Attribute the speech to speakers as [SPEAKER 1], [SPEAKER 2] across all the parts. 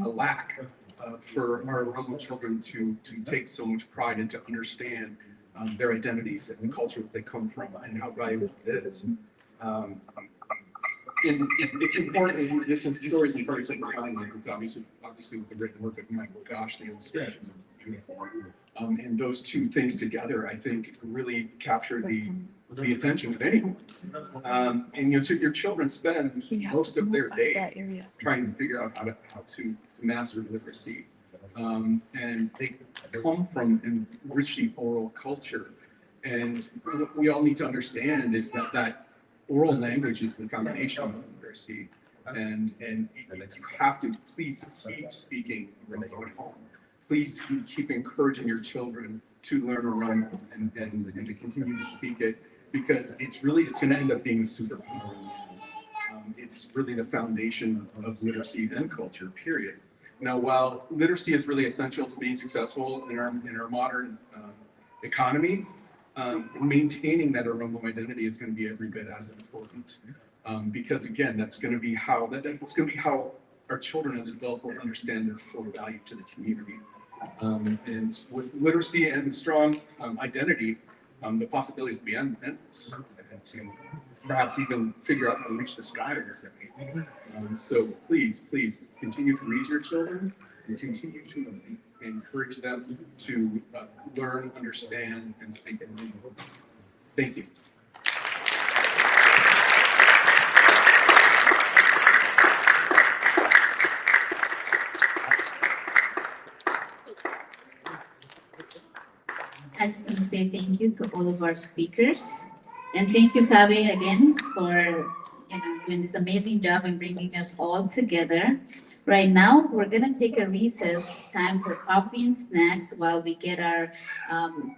[SPEAKER 1] lack for our Oromo children to take so much pride and to understand their identities and the culture that they come from and how valuable it is. And it's important, and this is stories and parts of the timelines. It's obviously with the written work of Michael Gosh, the illustrations are beautiful. And those two things together, I think, really capture the attention of anyone. And so your children spend most of their day trying to figure out how to master literacy. And they come from an richly oral culture. And what we all need to understand is that oral language is the foundation of literacy. And you have to please keep speaking Oromo at home. Please keep encouraging your children to learn Oromo and to continue to speak it, because it's going to end up being a superpower. It's really the foundation of literacy and culture, period. Now, while literacy is really essential to being successful in our modern economy, maintaining that Oromo identity is going to be every bit as important. Because again, that's going to be how our children as adults will understand their full value to the community. And with literacy and strong identity, the possibilities will be endless. To perhaps even figure out how to reach the sky with them. So please continue to read your children and continue to encourage them to learn, understand, and speak Oromo. Thank you.
[SPEAKER 2] I just want to say thank you to all of our speakers. And thank you, Saabee, again, for doing this amazing job and bringing us all together. Right now, we're going to take a recess, time for coffee and snacks while we get our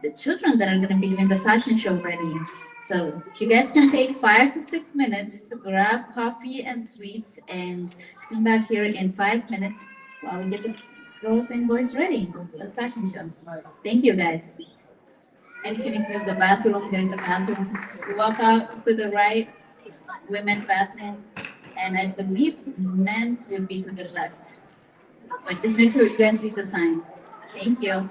[SPEAKER 2] the children that are going to be doing the fashion show ready. So if you guys can take 5 to 6 minutes to grab coffee and sweets and come back here in 5 minutes while we get the girls and boys ready for the fashion show. Thank you, guys. And if you need to use the bathroom, there's a bathroom. You walk out to the right, women's bathroom, and I believe men's will be to the left. But just make sure you guys read the sign. Thank you.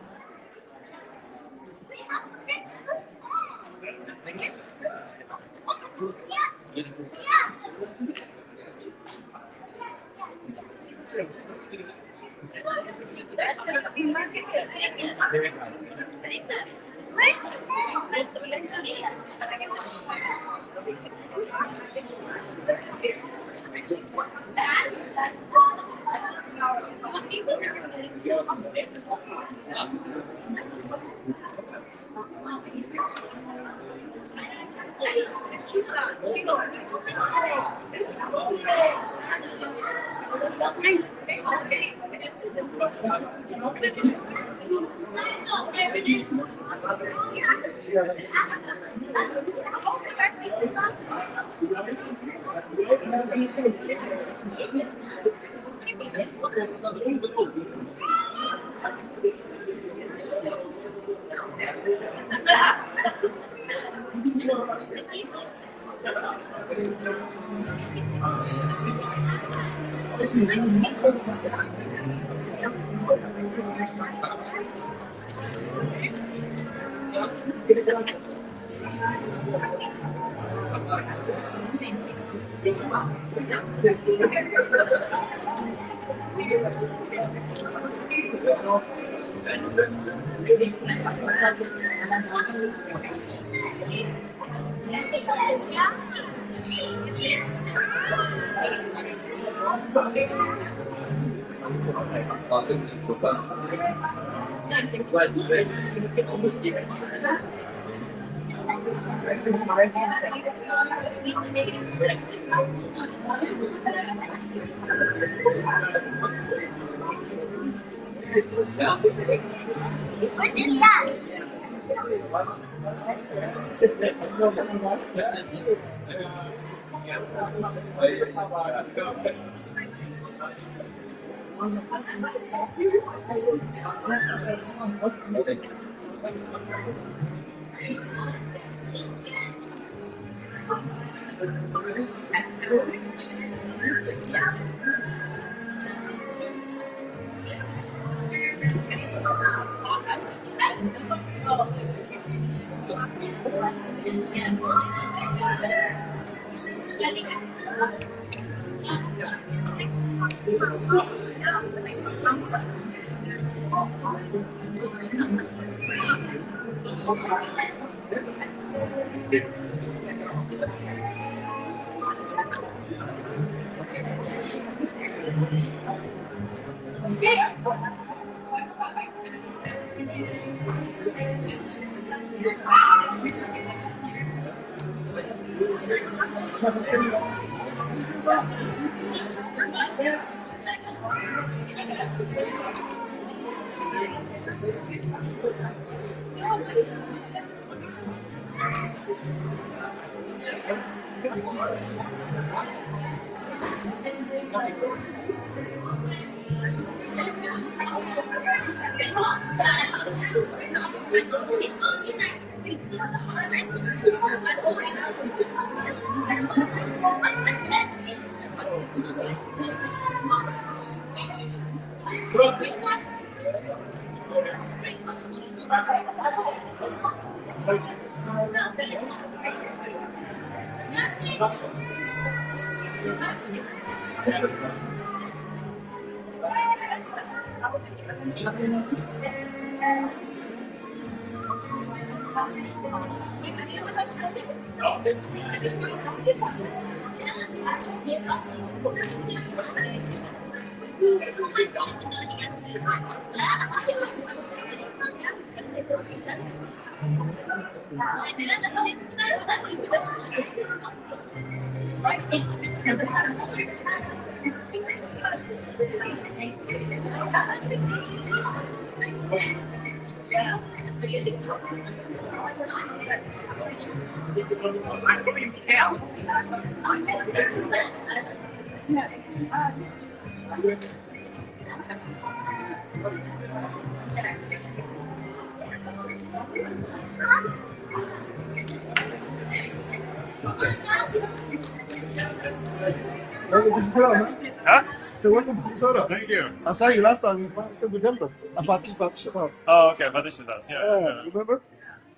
[SPEAKER 3] Huh? Thank you.
[SPEAKER 4] I saw you last time. You took the dental. About Shabab.
[SPEAKER 3] Oh, okay. But this is us. Yeah.
[SPEAKER 4] Yeah, remember?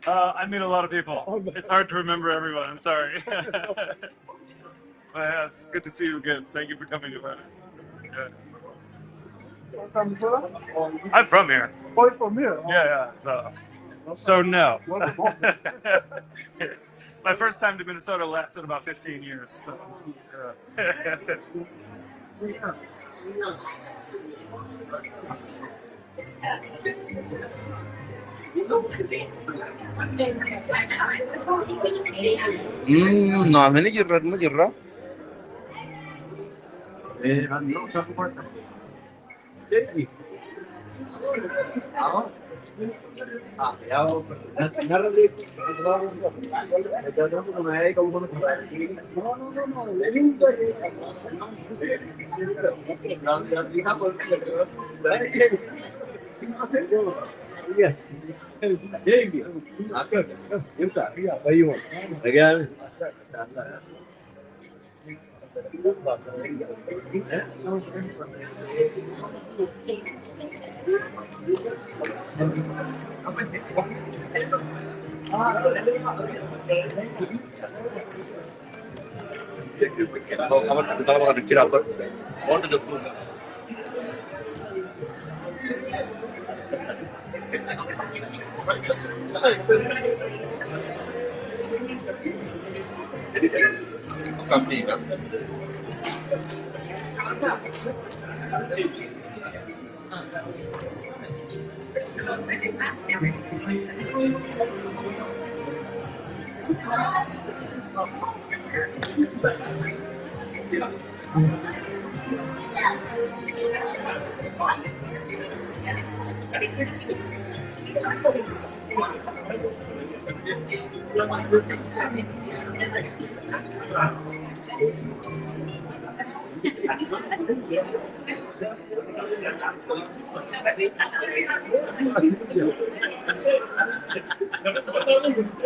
[SPEAKER 3] I meet a lot of people. It's hard to remember everyone. I'm sorry. But yeah, it's good to see you again. Thank you for coming to yeah.
[SPEAKER 4] From Minnesota? Or
[SPEAKER 3] I'm from here.
[SPEAKER 4] Oh, you're from here?
[SPEAKER 3] Yeah. So no.
[SPEAKER 4] Wonderful.
[SPEAKER 3] My first time to Minnesota lasted about 15 years. So, yeah.
[SPEAKER 5] نعم نجرب نجرب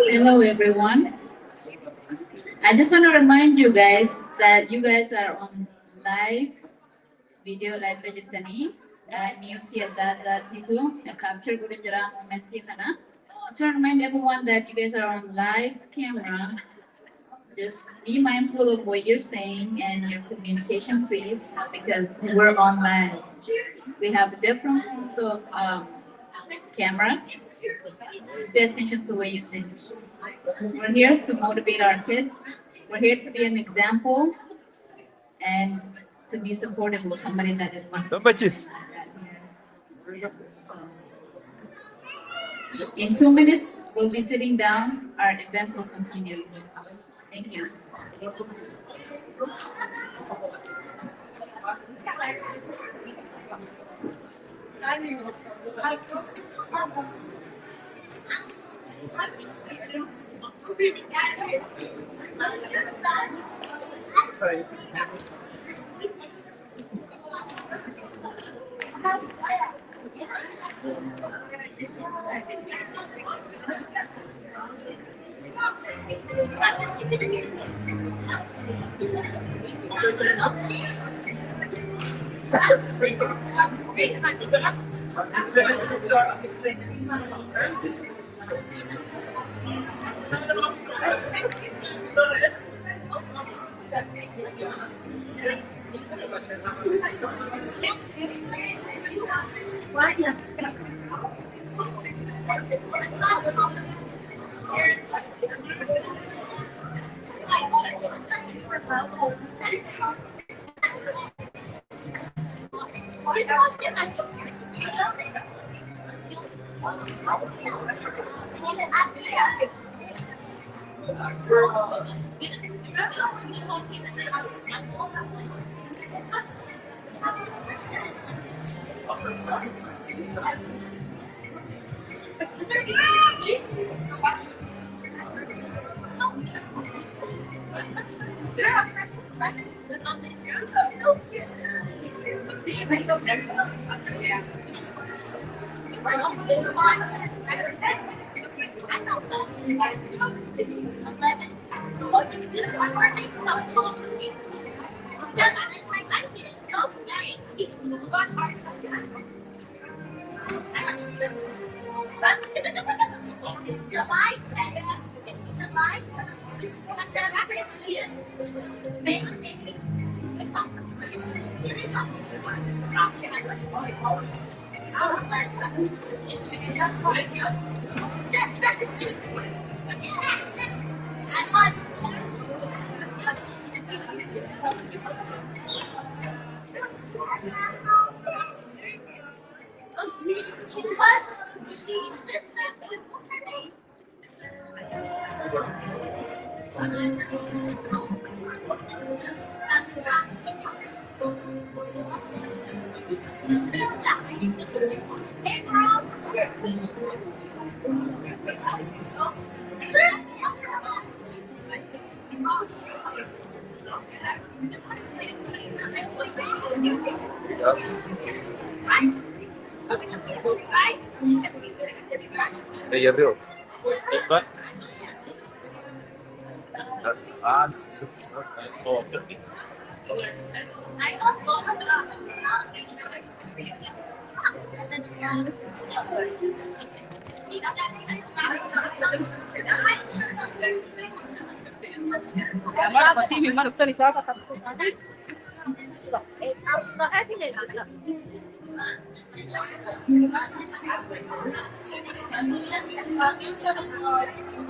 [SPEAKER 2] Hello, everyone. I just want to remind you guys that you guys are on live video, live project tani. news that itu capture guru jara moment kana. So I remind everyone that you guys are on live camera. Just be mindful of what you're saying and your communication, please, because we're online. We have different forms of cameras. Just pay attention to what you say. We're here to motivate our kids. We're here to be an example and to be supportive of somebody that is working. So, in 2 minutes, we'll be sitting down. Our event will continue. Thank you.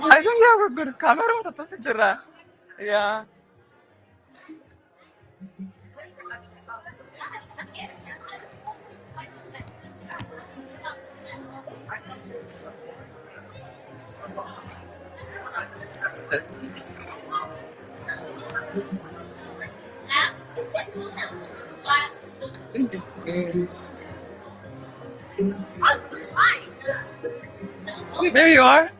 [SPEAKER 6] I think you have a good camera. What is it? Yeah. There you are.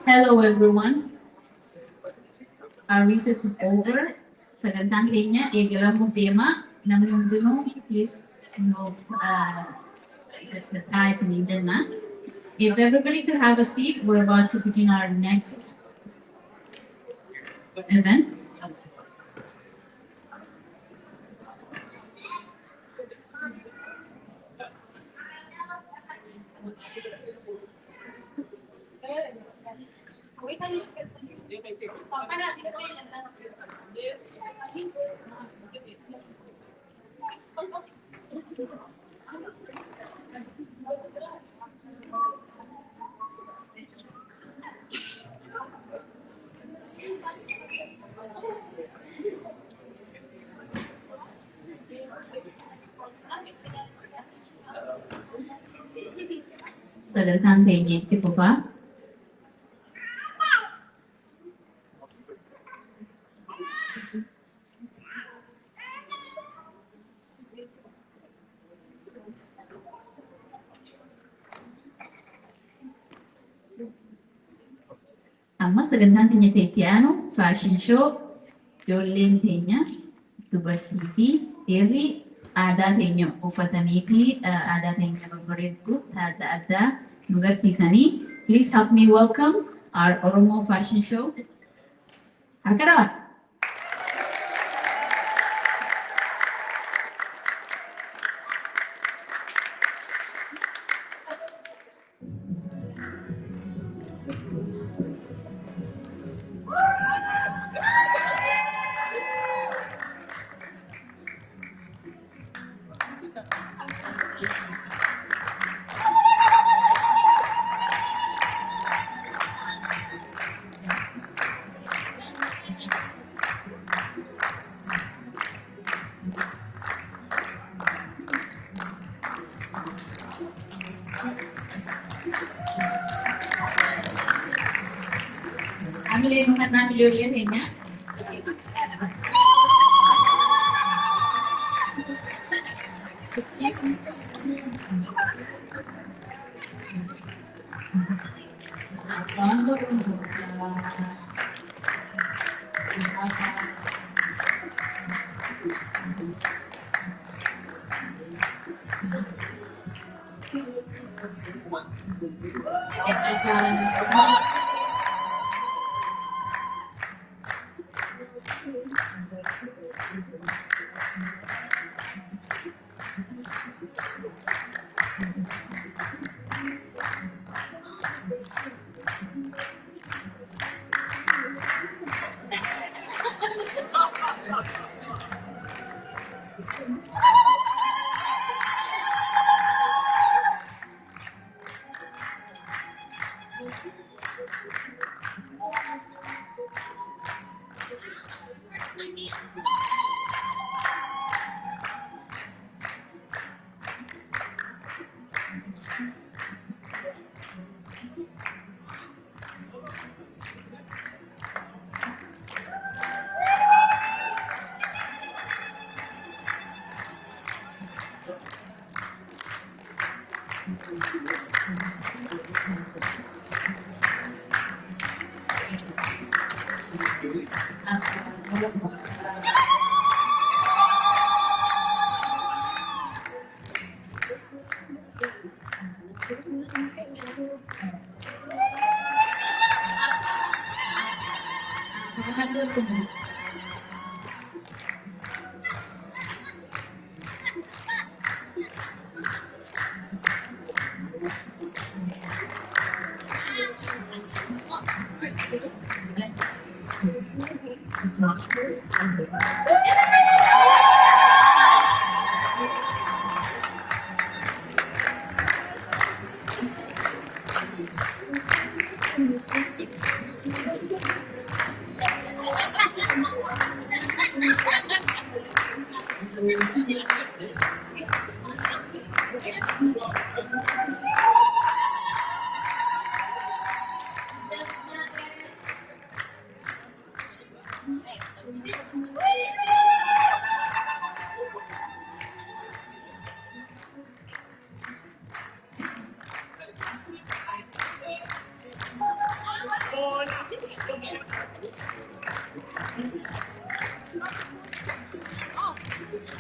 [SPEAKER 2] Hello everyone. Our recess is over. Sagantaan keenya eegalamuuf deema. Namni hundinuu please move the ties and jenna. If everybody could have a seat, we're about to begin our next event. Sagantaan keenya itti fufaa. Amma sagantaan keenya itti aanu fashion show ijoolleen teenya dubartii fi dhiirri aadaa teenya uffataniiti aadaa teenya babbareedduu adda addaa nu agarsiisanii. Please help me welcome our Oromo fashion show. Harka dhawaa. Ambil yang karena video lihatnya.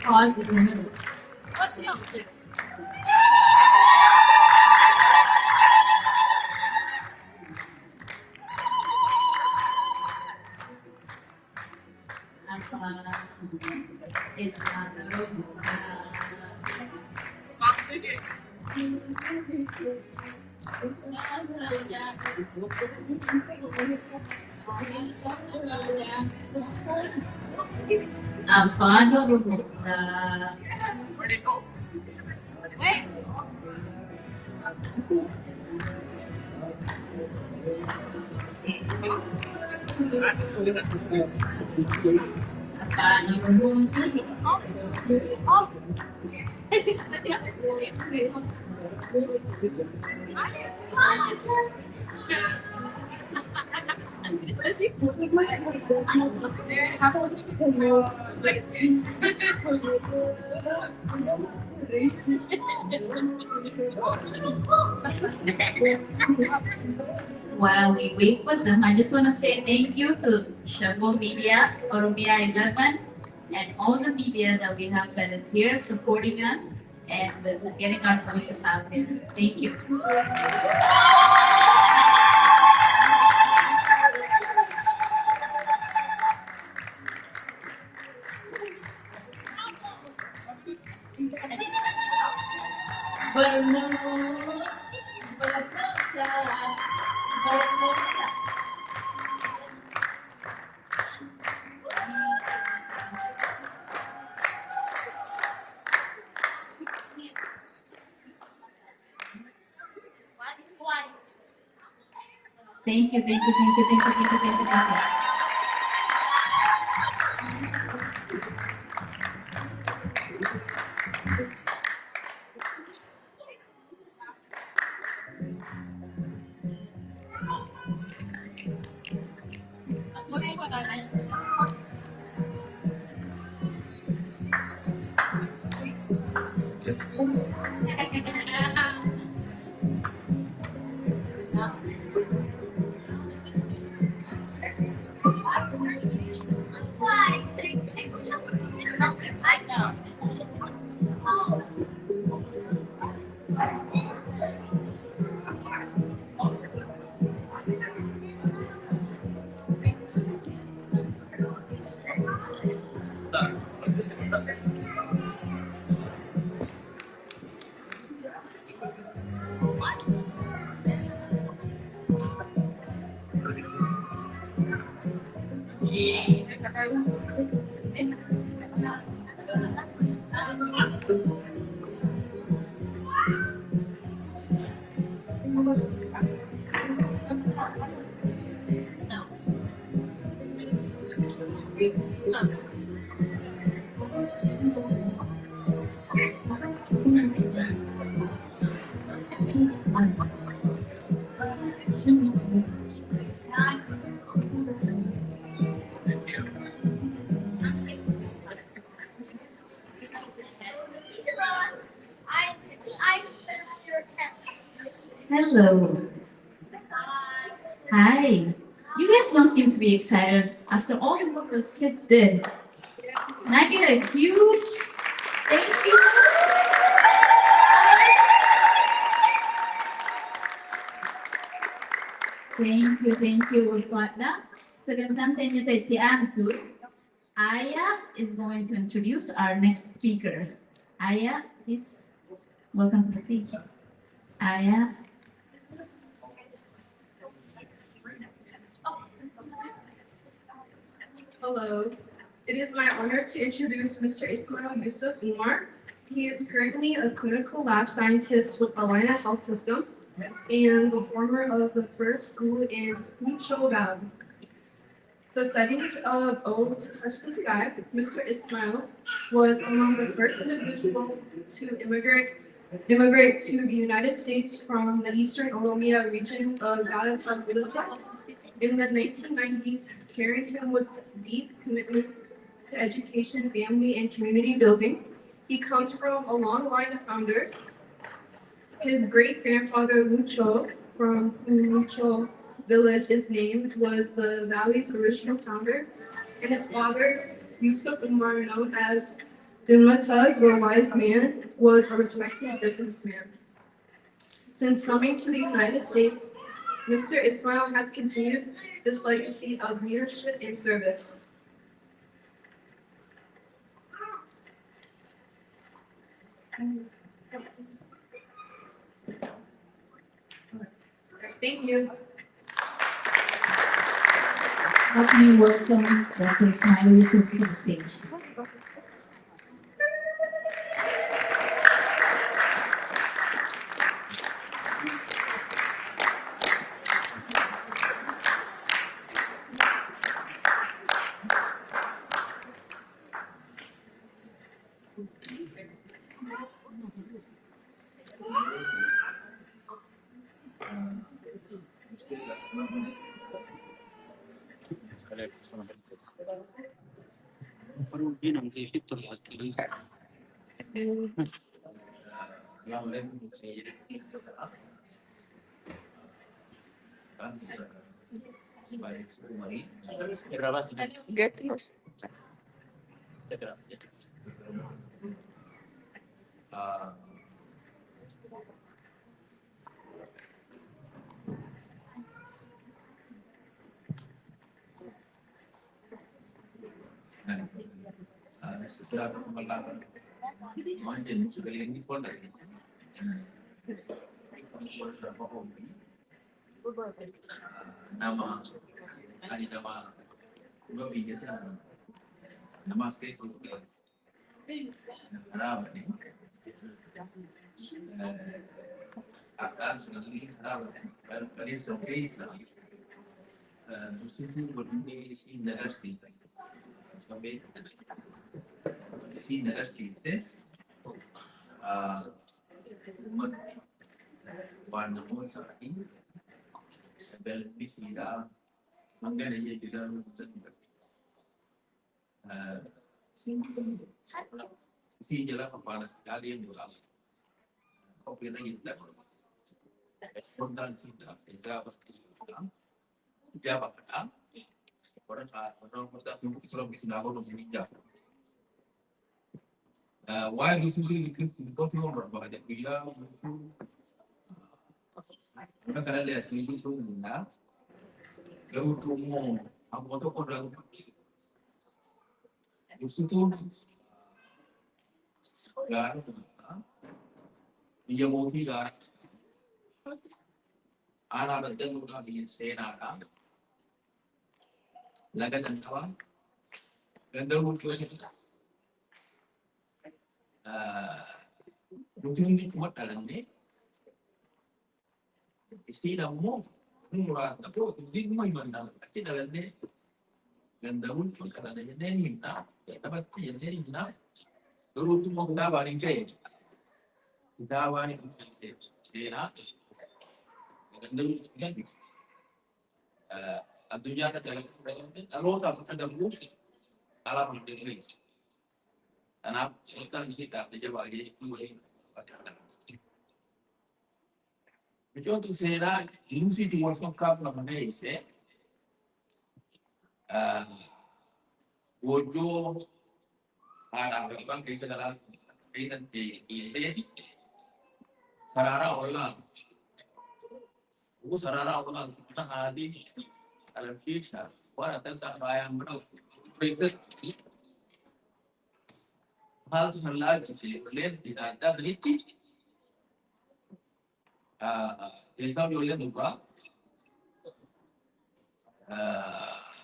[SPEAKER 2] Pause in the middle. What's the optics? Afano Rubukta. Where'd it go? Wait. Afano Rubukta. While we wait for them, I just want to say thank you to Shabo Media, Oromia 11, and all the media that we have that is here supporting us and getting our voices out there. Thank you. Thank you, thank you, thank you, thank you, thank you, thank you, thank you. Hello. Hi. You guys don't seem to be excited after all the work those kids did. Can I get a huge thank you? Thank you, Ulfata. Sagandang tenyo tayo Aya is going to introduce our next speaker. Aya, please welcome to the stage. Aya.
[SPEAKER 7] Hello. It is my honor to introduce Mr. Ismail Yusuf Umar. He is currently a clinical lab scientist with Alina Health Systems and the former of the first school in Lucho Valley. The settings of "Oh to Touch the Sky," Mr. Ismail was among the first individuals to immigrate to the United States from the eastern Oromia region of Galatasaray in the 1990s, carrying him with deep commitment to education, family, and community building. He comes from a long line of founders. His great-grandfather Lucho, from whom Lucho village is named, was the valley's original founder, and his father, Yusuf Umar, known as Dimata, the wise man, was a respected businessman. Since coming to the United States, Mr. Ismail has continued this legacy of leadership and service. Thank you.
[SPEAKER 2] Help me welcome Dr. Ismail Yusuf to the stage.
[SPEAKER 6] Get lost.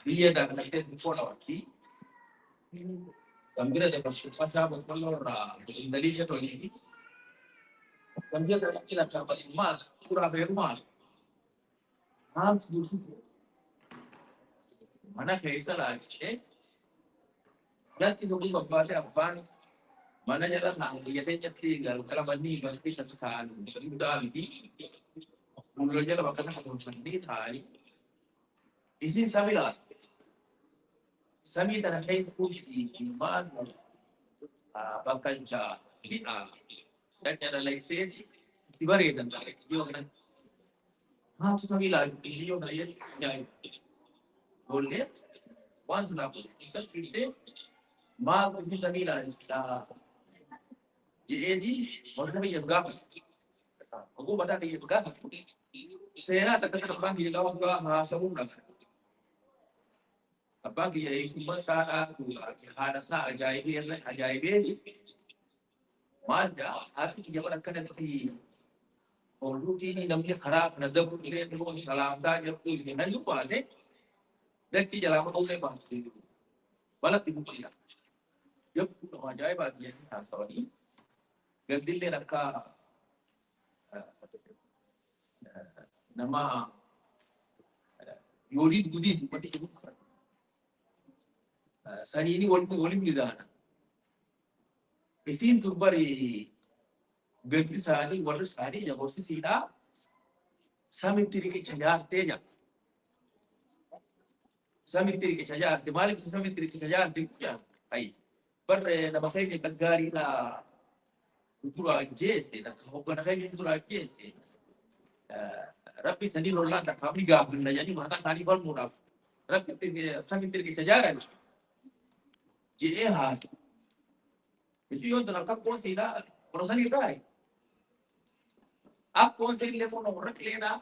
[SPEAKER 8] biyya daangattee xiqqoo dhawaatti. Sambira dabarsuuffasaa boqqolloo irraa dalii ishee tolii. Sambira dabarsuuf lakkaa'amummaas suuraa beekumaas. Maaltu dursitu? Mana keessa laalchee gatti sobii babbaatee afaan mana jala taa'an biyyatee jatti galgala manni galtii kan ta'an guddaa miti. Fuuldura jala bakka takka tolfannee taa'anii isin samiidhaas. Samii tana keessa kuutii maal bakka hidhaa caccada laysee itti bareedan yoo kana maaltu samii laalu yoo kana jedhu bollee waan sanaaf isa fiddee maal gosti samii laalu jedheetii warra biyya gaafa oguu mataa biyya gaafa seenaa takka takka abbaan biyya gaafa haasamuudhaaf abbaan biyya eessummaa saadhaa haadha isaa ajaa'ibee maal jaa haati kiyya bara akkanatti ooluutiin namni karaa kana dabru illee salaamtaa jedhu isin hin baate dachii jalaa ta'ullee baate balatti buqqila jabdu nama ajaa'ibaati jedhanii haasawanii gandilleen akka nama yooliit gudiit ummati jedhu saniini waliin mizaana. Isin turbari gandi isaanii warri isaanii jagorsisiidhaa samitti riqicha jaartee jabdu. Samitti riqicha jaarte maaliif samitti riqicha jaarte jedhamu? Ayi barre nama keenya gaggaariidhaa futura ajjeese hoggana keenya futura ajjeese rabbi sanii lollaan takkaafni gaafanna jedhanii maqaa isaanii falmuudhaaf rabbi samitti riqicha jaaran jedhee haasa. Itu yang terangkat konsilah perusahaan irai. Apa konsil level nomor kelena,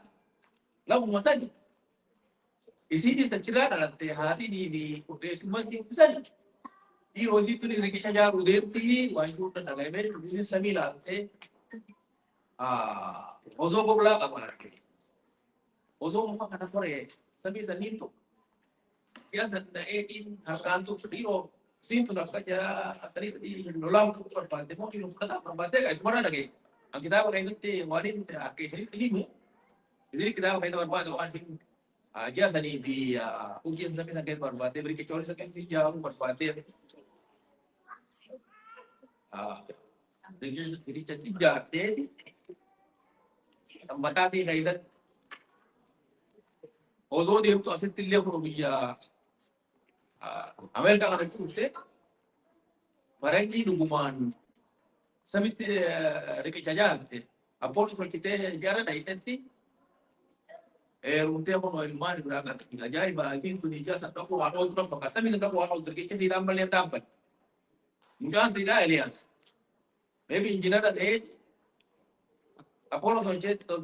[SPEAKER 8] lalu masa ni. Isi di secerah dalam hati di semua di sana. Di rosi tu di kita jaga udenti, wajib kita jaga ini di sembilan. Ozo bola apa lagi? Ozo muka kata kore, tapi seni tu. Biasa in harga tu sediro. Sinto na kaya asari di nolam tu berbate mau kilo kata berbate guys mana lagi ang kita pakai itu walin ke sini mu jadi kita pakai berbate orang sing aja sani di ujian sampai sakit berbate beri kecuali sakit sih jauh berbate jadi cantik jate batasi guys ozo dia tu asyik tilia kurubia Amerika kan itu ustaz, barang ini dukungan, sampai reket jajan, apol kalau kita jalan dari tadi, untuk apa mau ilmuwan berangkat, ajaib, bahasa itu ni jasa tak kuat, orang tu nampak, sampai tak kuat, orang terkejut sih dalam melihat tampak, mungkin sih dah alias, maybe engineer ada apol kalau cerita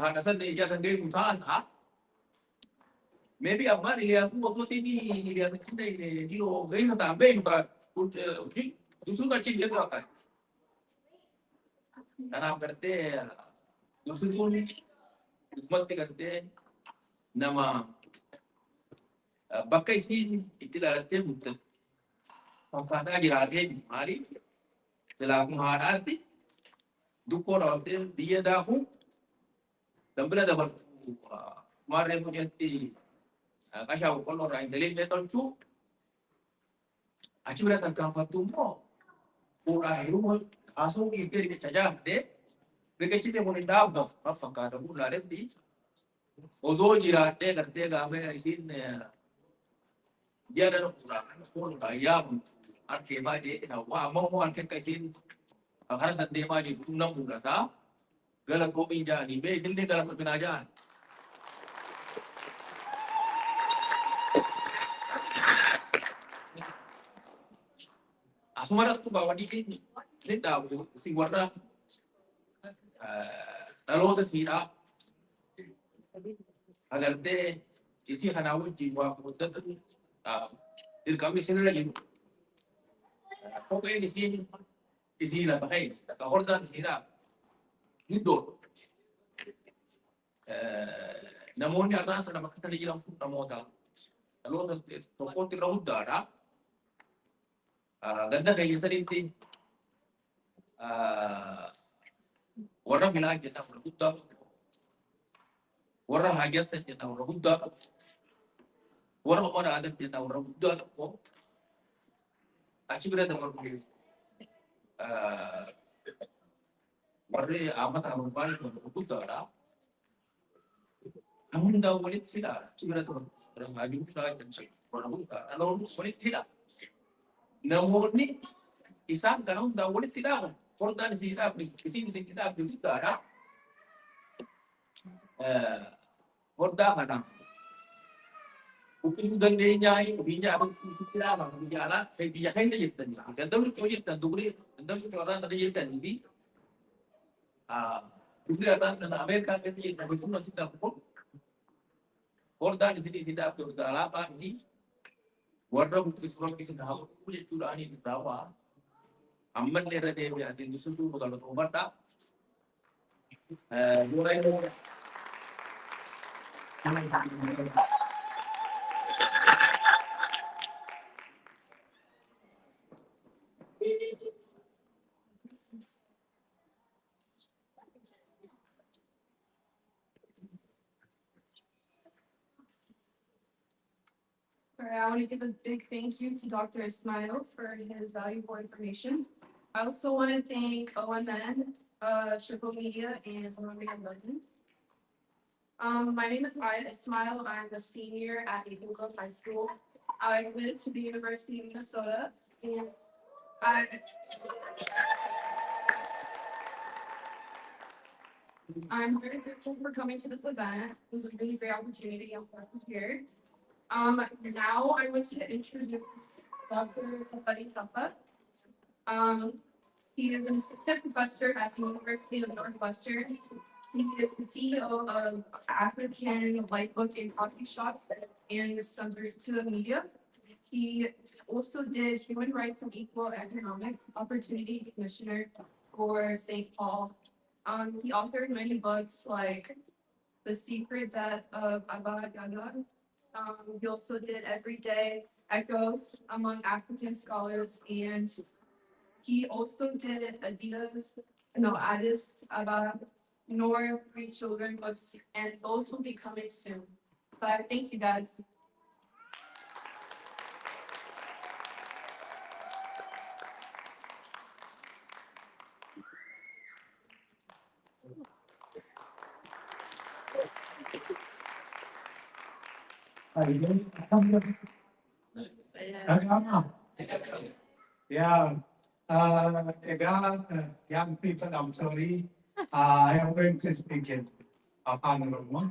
[SPEAKER 8] hadasan ni jasa dia mutahan, maybe amma Ilyas waktu ini Ilyas kita ini dia gaya tambah muka justru kan cinta tu apa? Karena berarti justru pun umat berarti nama bakai sih itulah artinya betul. Kata jirage mari dalam menghadapi dukor artinya dia dah tampil ada ber mari punya ti kasih aku kalau orang Indonesia betul tu, aci berada dalam fatu mo, orang itu asal kita ini saja deh, mereka cita mau nindam dah, apa kata bulan ini, ozo jirat deh kerja kami isin dia ada pun bayam, arti macam, wah mau arti kaisin, karena sendiri macam punang bulan ta, galak kopi jadi, betul ni galak kopi aja. Asumara tu bawa di sini, ni dah si warna, lalu tu sihir agar deh isi hanawu jiwa muda tu, dir kami sini lagi, pokoknya di sini lah pakai, tak hordan sihir, itu, namun ni ada nama kita lagi dalam nama tahu, dhaloota tokkootti irra guddaadha. Ganda keenya sanitti warra filaa jenna warra guddaa qabu. Warra hajjassan jenna warra guddaa qabu. Warra mana adam jenna warra guddaa qabu. Achi bira dabarbu warri amata amanfaan warra guddaadha. Hunda walitti hidhaadha. Achi bira dabarbu haajuu filaa jenna warra guddaadha. Dhaloonni walitti hidha. Namoonni isaan kana hundaa walitti hidhaaman hordaan isin hidhaafne isin hidhaafne guddaadha. Hordaa kana buqqisuu dandeenyaa ofiin nyaata hidhaaman biyya alaa biyya keessa jirtanii gandaluu coo jirtan dubree gandaluu coo irraa sana jirtanii fi dubree irraa sana Ameerikaa keessa jirtan gochuun asitti hafu kun hordaan isin hidhaafne hordaa alaa fa'aa warra buqqisuu rakkisuu hafu jechuudhaan hin taa'aa. Ammallee irra deebi'aatiin ibsutu magaalota uummadhaa.
[SPEAKER 7] I want to give a big thank you to Dr. Ismail for his valuable information. I also want to thank OMN, Triple Media, and Columbia Legends. My name is Aya Ismail. I'm a senior at Eebba Kitaaba High School. I went to the University of Minnesota, and I'm very grateful for coming to this event. It was a really great opportunity. I'm glad I'm here. Now I want to introduce Dr. Eebba Kitaaba. He is an assistant professor at the University of Northwestern. He is the CEO of African Light Book and Coffee Shops and Centers to the Media. He also did Human Rights and Equal Economic Opportunity Commissioner for St. Paul. He authored many books like The Secret Death of Eebba Kitaaba. He also did Everyday Echoes among African scholars, and he also did Addis about Nor 3 children books, and those will be coming soon. So I thank you guys.
[SPEAKER 9] Yeah. Young people, I'm sorry. I am going to speak in Afan Oromo.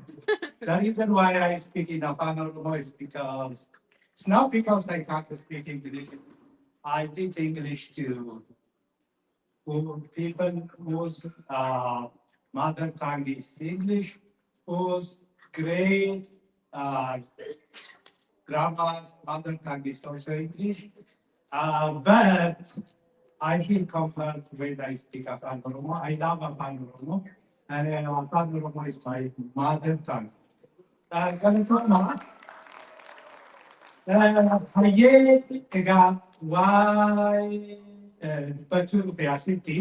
[SPEAKER 9] The reason why I speak in Afan Oromo is because it's not because I can't speak English. I teach English to people whose mother tongue is English, whose great grandma's mother tongue is also English. But I feel comfort when I speak Afan Oromo. I love Afan Oromo, and Afan Oromo is my mother tongue. Galatoma, hayyee egaa waa'ee dubbachuu fi asitti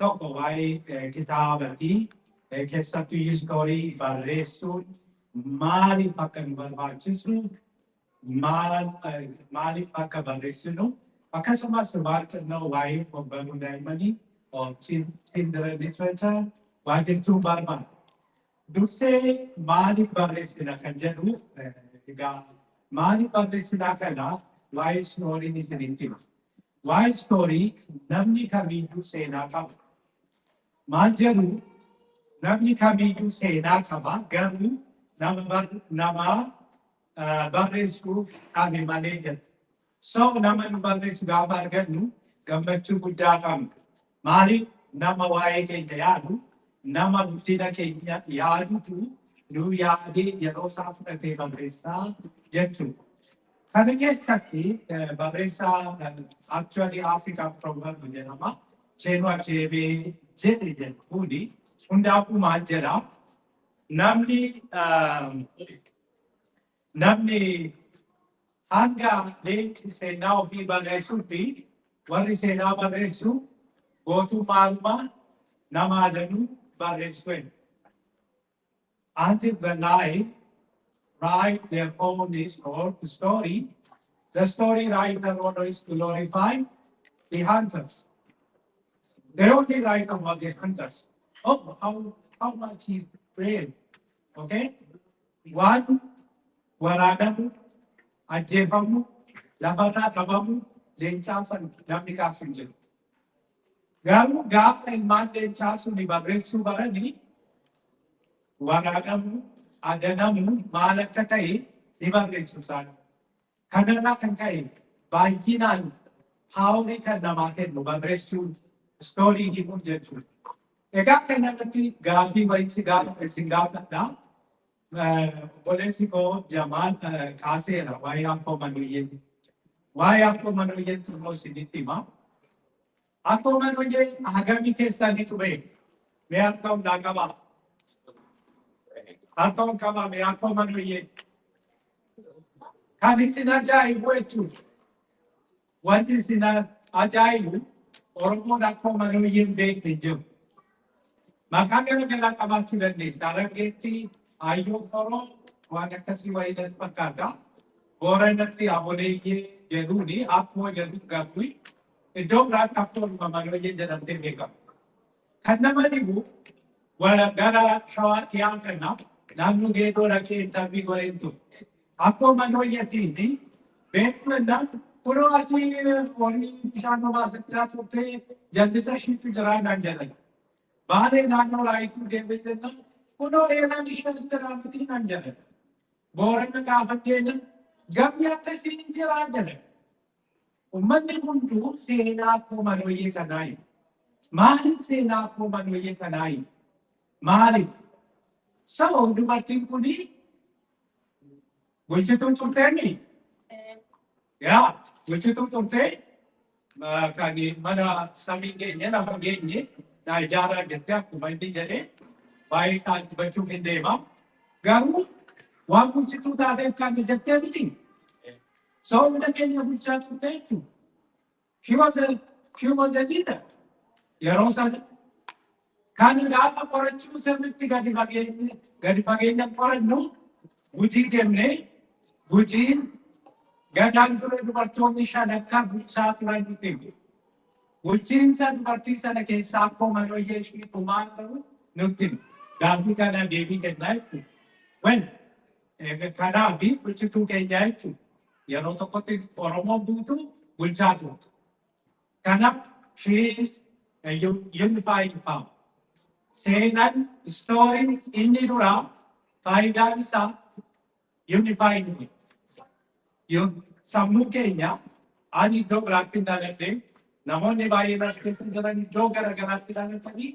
[SPEAKER 9] tokko waa'ee kitaabaati. Keessattuu iskoorii barreessuun maaliif akka nu barbaachisu, maaliif akka barreessinu, akkasumas barannoo waa'ee hogganuu daa'immanii children literature waa jechuun barbaada. Dursee maaliif barreessina kan jedhu egaa maaliif barreessinaa kana waa'ee istooriin isinitti hima. Waa'ee istoorii namni kamiyyuu seenaa qaba. Maal jedhu namni kamiyyuu seenaa qaba, garuu nama barreessuuf dhabe malee jedha. So nama nu barreessu gaafa argannu gammachuu guddaa qabna. Maaliif nama waa'ee keenya yaadu, nama guddina keenya yaadutu nu yaadee yeroo isaa fudhatee barreessaa jechuudha. Kana keessatti barreessaa actually African program jedhama. Seenuu Acheebee jedhe jedhuuni hundaafuu maal jedha? Namni hanga leenci seenaa ofii barreessuutti warri seenaa barreessu gootummaa nama adanuu barreessuun. Until the lie write their own story, the story writer always glorify the hunters. They only write about the hunters. Oh, how much he brave. Okay? One, waraanamu, ajjeefamu, lafarraa qabamu, leencaa san namni kaasu hin jiru. Garuu gaafa ilmaan leencaa suni barreessuu baranii waraanamu, adanamu maal akka ta'e ni barreessu isaan. Kanarraa kan ka'e baay'inaan haawwi kan namaa kennu barreessuu stoorii himuun jechuudha. Egaa kanarratti gaaffii wayitti gaafa isin gaafadhaa. Obboleessi koo Jamaal kaaseera waa'ee akkoo manuyyee. Waa'ee akkoo manuyyee immoo isinitti hima. Akkoo manuyyee hagamii keessaniitu beeku. Mee akka hundaa qabaa? Akka hun qabaa mee akkoo manuyyee? Kan isin ajaa'ibu jechuudha. Wanti isin ajaa'ibu Oromoon akkoo manuyyee beekne hin jiru. Maqaa gara garaa qabaachuu dandeessa. Araggeetti ayyuu koroo waan akkasii wayiidhaan fakkaata. Booranatti aboleeyyee jedhuuni akkuma jedhu gabbui iddoo biraatti akkuma manuyyee jedhamtee beekamu. Kan nama dhibu gara shawaatti yaa kana naannoo geedoo dhaqee intarvii godheen ture. Akkuma manuyyeetiin beeknaan kunoo asii warri bishaan mabaasaa turtee jallisa ishiitu jiraadhaan jedhan. Baalee naannoo raayituu deemee jennaan kunoo eelaan isheen jiraatutti nan jedhan. Boorana gaafateen gamni akkasii hin jiraa jedhan. Uummanni hunduu seenaa akkoo manuyyee kanaayi. Maaliif seenaa akkoo manuyyee kanaayi? Maaliif? Saboo dubartiin kunii bulchituun turteeni? Yaa bulchituun turtee kan mana samii geenye lafa geenye naa ijaaraa jettee akkuma inni jedhee baay'ee isaan dibachuuf hin deema. Garuu waan bulchituu taateef kan jettee miti. So hunda keenya bulchaa turte jechuudha. She was a leader. Yeroo sana kan gaafa qorachuu sirriitti gadi fageenya qorannu Gujii deemnee Gujiin gadaan dura dubartoonni shan akka bulchaa turan nutti himu. Bulchiinsa dubartii sana keessaa akkoo manuyyee ishii dhumaa ta'u nutti himu. Gaaffii kana deebii kennaa jechuudha. Kanaaf bulchituu keenyaa jechuudha. Yeroo tokkotti Oromoo guutuu bulchaa turte. Kanaaf she is a unifying power. Seenaan stooriin inni duraa faayidaan isaa unifying. Sammuu keenya ani iddoo biraatti dhaladhee namoonni baay'een as keessa jiran iddoo garaagaraatti dhalatanii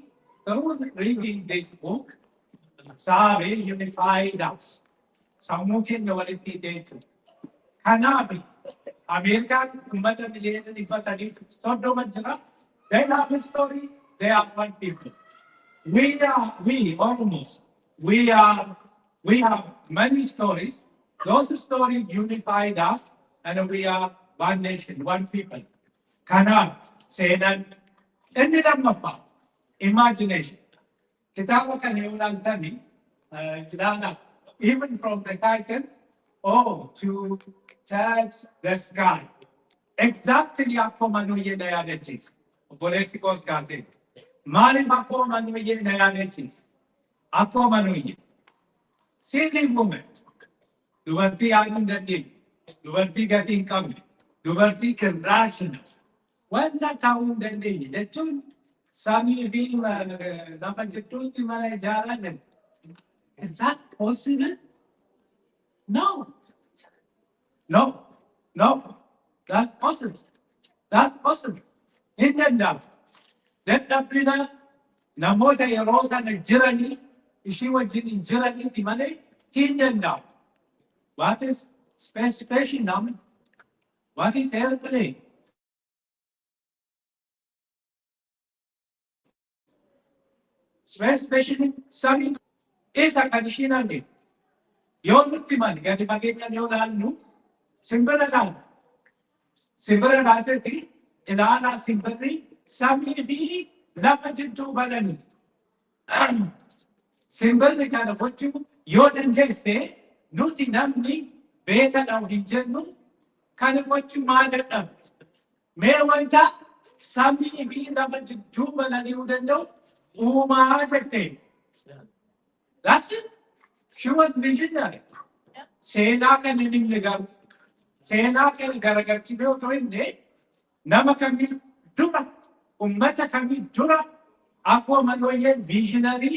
[SPEAKER 9] garuu reading this book Saabee unified us. Sammuu keenya walitti hidheetu. Kanaaf Ameerikaan uummata miliyoona 330 jira. They have a story, they are one people. We almost, we have many stories. Those stories unified us and we are one nation, one people. Kanaaf seenaan inni lammaffaa imagination. Kitaaba kana yoo ilaaltani ilaala even from the title to touch the sky. Exactly akkuma manuyyee na yaadachiisa. Obboleessi koos kaasee. Maaliif akkuma manuyyee na yaadachiisa? Akkuma manuyyee. Single woman. Dubartii yaaduu hin dandeenye. Dubartii gatii hin qabne. Dubartii irrational. Wanta ta'uu hin dandeenye jechuun samii fi lafa gidduutti mana ijaaraa jiru. Is that possible? No. That's possible. That's possible. Hin danda'amu. Dadhabina namoota yeroo sana jiranii ishii wajjin jiraniiti malee hin danda'amu. What is space station now? What is airplane? Space station samii isa kan ishiin arginu. Yoo nutti mali gadi fageenyaan yoo ilaallu Simbara laal. Simbara laaltetti ilaalaa simbarri samii fi lafa jidduu balani. Simbarri kana gochuu yoo dandeesse nuti namni beekadhaaf hin jennu kana gochuu maal dadhabu. Mee wanta samii fi lafa jidduu balani'uu danda'u uumaa jette. That's it. She was visionary. Seenaa kana inni garu. Seenaa kana garagalchitee otoo hin nama kamii dura ummata kamii dura akkuma manooyyeen visionary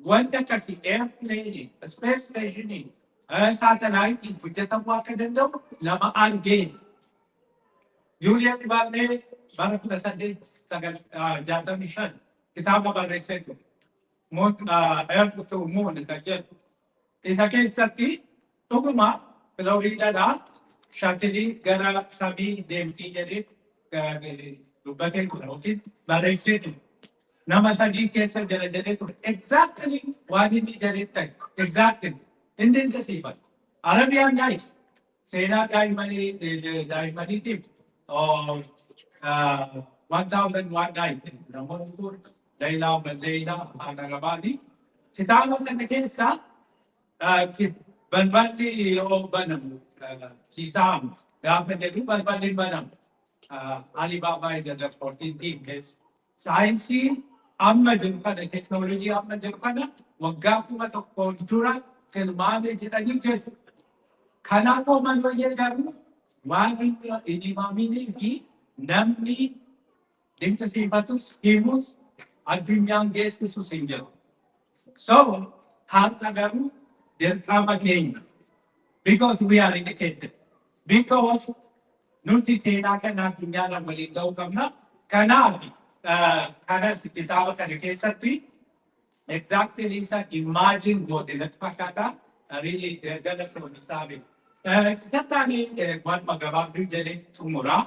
[SPEAKER 9] wanta akkasii airplane, space station, satellite hojjetamuu akka danda'u nama argeen. Julian Barney bara 1865 kitaaba barreessee ture. Muun kan jedhu. Isa keessatti dhuguma Filooriidaadhaa shatilii gara samii deemtii jedhee dubbatee ture yookiin barreessee ture. Nama sadii keessa jala jedhee ture. Exactly waan inni jedhee ta'e. Exactly. Inni intasiifata. Arabiyaan daa'is seenaa daa'immaniitiif 1001 daa'im. Namoonni kun Leilaa Leilaa Arabaatii. Kitaaba sana keessa balballi yoo banamu siisaa gaafa jedhu balballi banamu. Alibaba in the 14th case. Science amma jiru kana teknoolojii amma jiru kana waggaa 1,000 dura tilmaame jedhanii jechuudha. Kanaafuu manooyyee garuu waan inni himaaminii fi namni dinqisiifatus himus addunyaan geessisus hin jiru. So har'a garuu dirqama keenya. Because we are indicated. Because nuti seenaa kana addunyaan waliin ga'uu qabna. Kanaaf kanas kitaaba kana keessatti exactly isa imagine godhe natti fakkaata. Really gala sooni saabe. Sattaanii waan gabaabduu jedhee xumuraa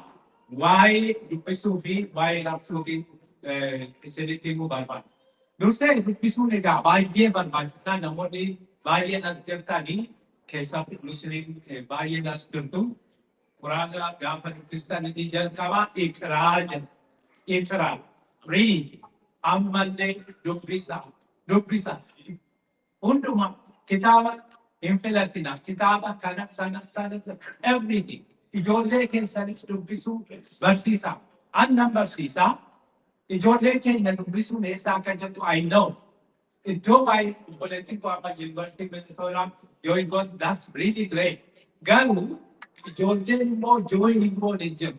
[SPEAKER 9] waa'ee dubbisuu fi waa'ee labsuutiin isinitti himuu barbaada. Dursee dubbisuun egaa baay'ee barbaachisaa namoonni baay'een as jirtanii keessatti musliim baay'een as jirtu. Quraana gaafa dubbistan inni jalqabaa iqraa jedha. Iqraa. Read. Ammallee dubbisa. Dubbisa. Hunduma kitaaba hin filatina. Kitaaba kana sana everything. Ijoollee keessanis dubbisuu barsiisa. Annan barsiisa. Ijoollee keenya dubbisuun eessaa akka jirtu I know. Iddoo baay'ee obboleettiin Kwaama Yuunivarsiitii Minnesotaa yoo hin goone that's really great. Garuu ijoolleen immoo join hin goone jiru.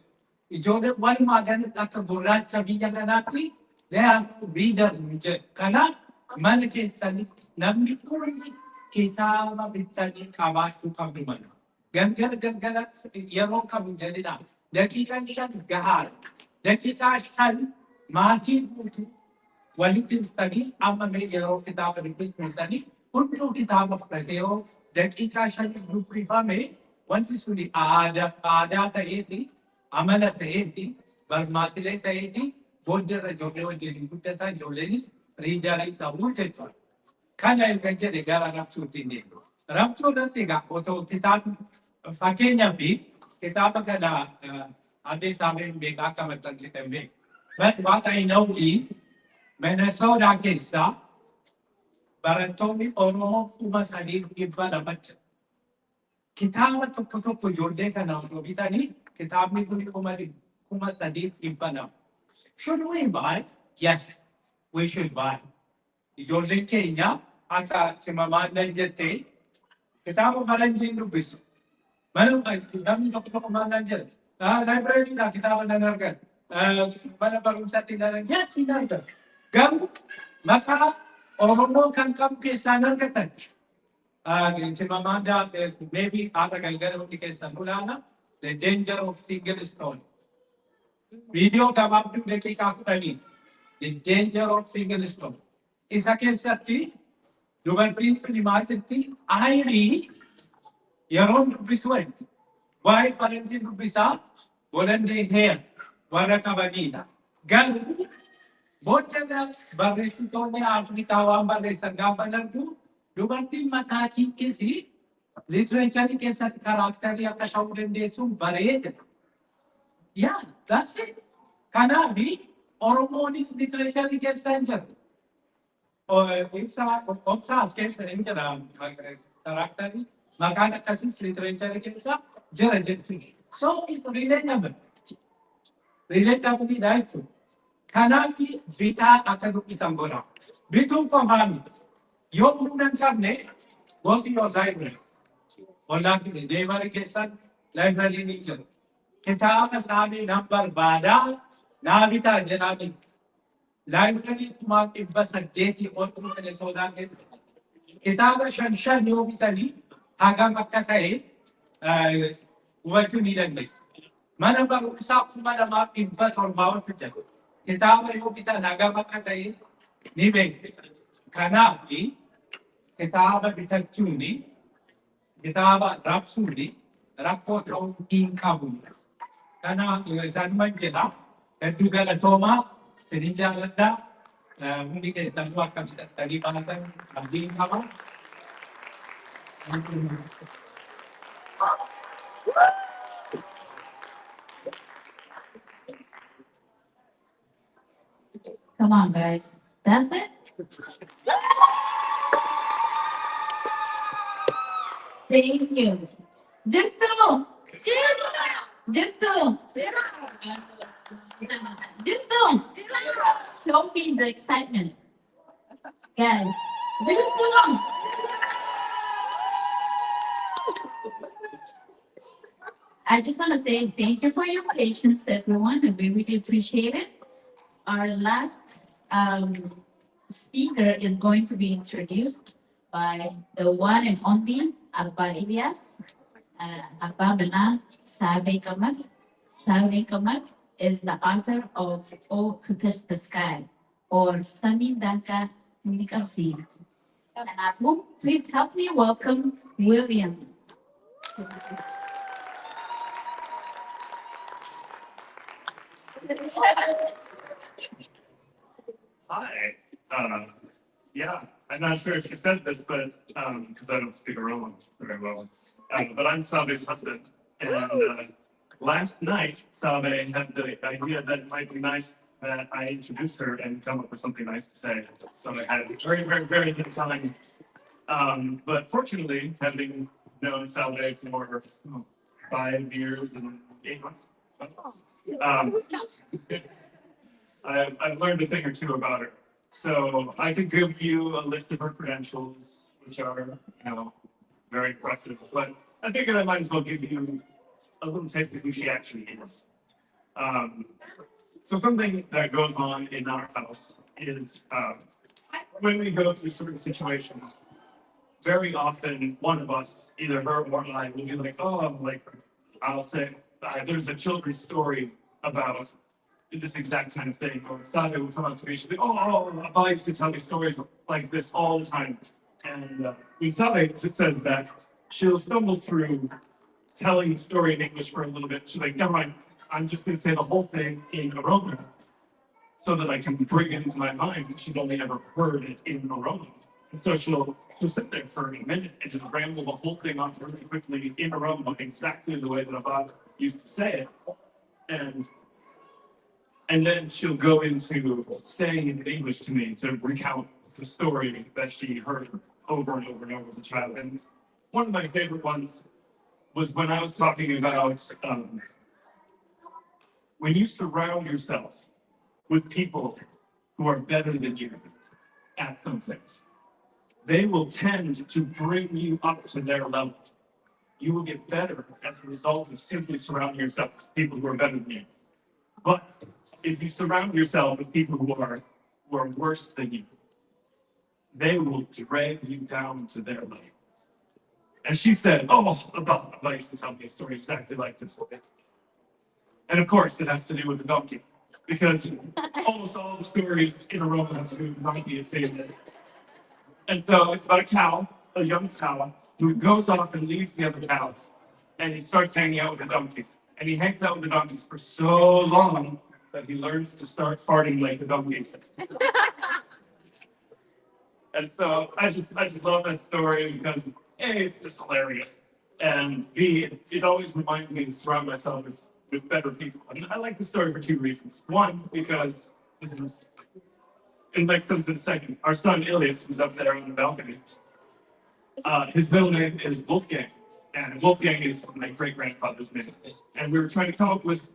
[SPEAKER 9] Ijoolleen walumaa galatti akka gurraacha biyya kanaatti they are reader jedhu. Kanaaf mana keessanitti namni hundi kitaaba bitanii qabaachuu qabdu mana. Galgala yeroo kamu jedhina daqiiqaa 5 gahaadha. Daqiiqaa 5 maatii guutuu walitti dhuftanii amma mee yeroo kitaaba dubbisanii hunduu kitaaba fudhatee yoo daqiiqaa 5 dubbifame wanti suni aadaa ta'eeti amala ta'eeti barmaatilee ta'eeti booddarra ijoollee wajjin guddataa ijoolleenis riidarii ta'uu jechuudha. Kana erga jedhe gara rabsuutiin deemu. Rabsuu irratti egaa otoo kitaabni fakkeenyaaf kitaaba kana addee Saabeen beekaa akka maxxansite beeku. But what I know is Minnesotaa keessa barattoonni Oromoo 3,200 kitaaba tokko ijoollee kana otoo bitanii kitaabni kun 3,200. Should we buy? Yes, we should buy. Ijoolleen keenya akka simamaan jettee kitaaba faranjiin dubbisu. Namni tokko maal jedha. Librariidhaa kitaaba nan argan. Mana barumsaatti nan argan. Yes, hin argan. Garuu maqaa Oromoo kan qabu keessaan argatan. Simamaan maybe haadha galgala hundi keessan olaana. The danger of single stone. Video gabaabduu daqiiqaa 10. The danger of single stone. Isa keessatti dubartiin suni maatitti ayirii yeroo dubbisu wanti waa'ee faranjiin dubbisaa godhandee heer warra qabaniidha. Garuu booddee barreessitoonni Afrikaa waan barreessan gaafa darbu dubartiin mataa kinkisi Literature keessatti kaaraakterii akka ta'uu dandeessuun bareeda. Yeah, that's it. Kanaafi Oromoonis literature keessa hin jiru. Ibsaa as keessa hin jira kaaraakterii. Maqaan akkasiis literature keessa jira jechuudha. So it's relatable. Relatability dha jechuudha. Kanaafi bitaa akka dubbisan godha. Bituun qofaa miti. Yoo humna hin qabne, go to your library. Wallahi deemanii keessatti library ni jiru. Kitaaba isaanii nan barbaadaa naa bitaa jedhanii. Library tumaa 800 ol Minnesotaa keessa. Kitaaba 5 yoo bitanii hagam akka ta'e hubachuu ni dandeessu. Mana barumsaa 2,700 ol jira. Kitaaba yoo bitan hagam akka ta'e ni beektu. Kanaafi kitaaba bitachuuni kitaaba raabsuuni rakkoo ta'uu hin qabu. Kanaaf isaanuma jedha hedduu galatoomaa isin jaalladha. Hundi keessanuu akka bitattanii baatan abdiin qaba.
[SPEAKER 2] Come on, guys. That's it. Thank you. Dipto! Dipto! Dipto! Show me the excitement. Guys, Dipto! I just want to say thank you for your patience, everyone, and we really appreciate it. Our last speaker is going to be introduced by the one and only Abba Ilyas, Abba Bana Saabee Qamar. Saabee Qamar is the author of Oh to Touch the Sky or Samii Tuquudhaaf. And Asmu, please help me welcome William.
[SPEAKER 3] Hi. Yeah, I'm not sure if you said this, but because I don't speak Oromo very well. But I'm Saabee's husband. And last night, Saabee had the idea that it might be nice that I introduce her and come up with something nice to say. So I had very little time. But fortunately, having known Saabee for 5 years and 8 months, I've learned a thing or two about her. So I could give you a list of her credentials, which are, very impressive. But I figured I might as well give you a little taste of who she actually is. So something that goes on in our house is when we go through certain situations, very often one of us, either her or I, will be like, I'll say, there's a children's story about this exact kind of thing. Or Saabee will come up to me, she'll be, Abba used to tell me stories like this all the time. And when Saabee just says that, she'll stumble through telling the story in English for a little bit. She's like, never mind, I'm just going to say the whole thing in Oromo so that I can bring it into my mind. She's only ever heard it in Oromo. And so she'll sit there for a minute and just ramble the whole thing off really quickly in Oromo, exactly the way that Abba used to say it. And then she'll go into saying in English to me to recount the story that she heard over and over and over as a child. And one of my favorite ones was when I was talking about when you surround yourself with people who are better than you at something, they will tend to bring you up to their level. You will get better as a result of simply surrounding yourself with people who are better than you. But if you surround yourself with people who are worse than you, they will drag you down to their level. And she said, Abba used to tell me a story exactly like this. And of course, it has to do with the donkey, because almost all the stories in Oromo have to do with the donkey, it seems. And so it's about a cow, a young cow, who goes off and leaves the other cows, and he starts hanging out with the donkeys. And he hangs out with the donkeys for so long that he learns to start farting like the donkeys. And so I just love that story because A, it's just hilarious, and B, it always reminds me to surround myself with better people. And I like the story for two reasons. One, because this is, it makes sense in a second. Our son Ilias, who's up there on the balcony, his middle name is Wolfgang, and Wolfgang is my great grandfather's name. And we were trying to come up with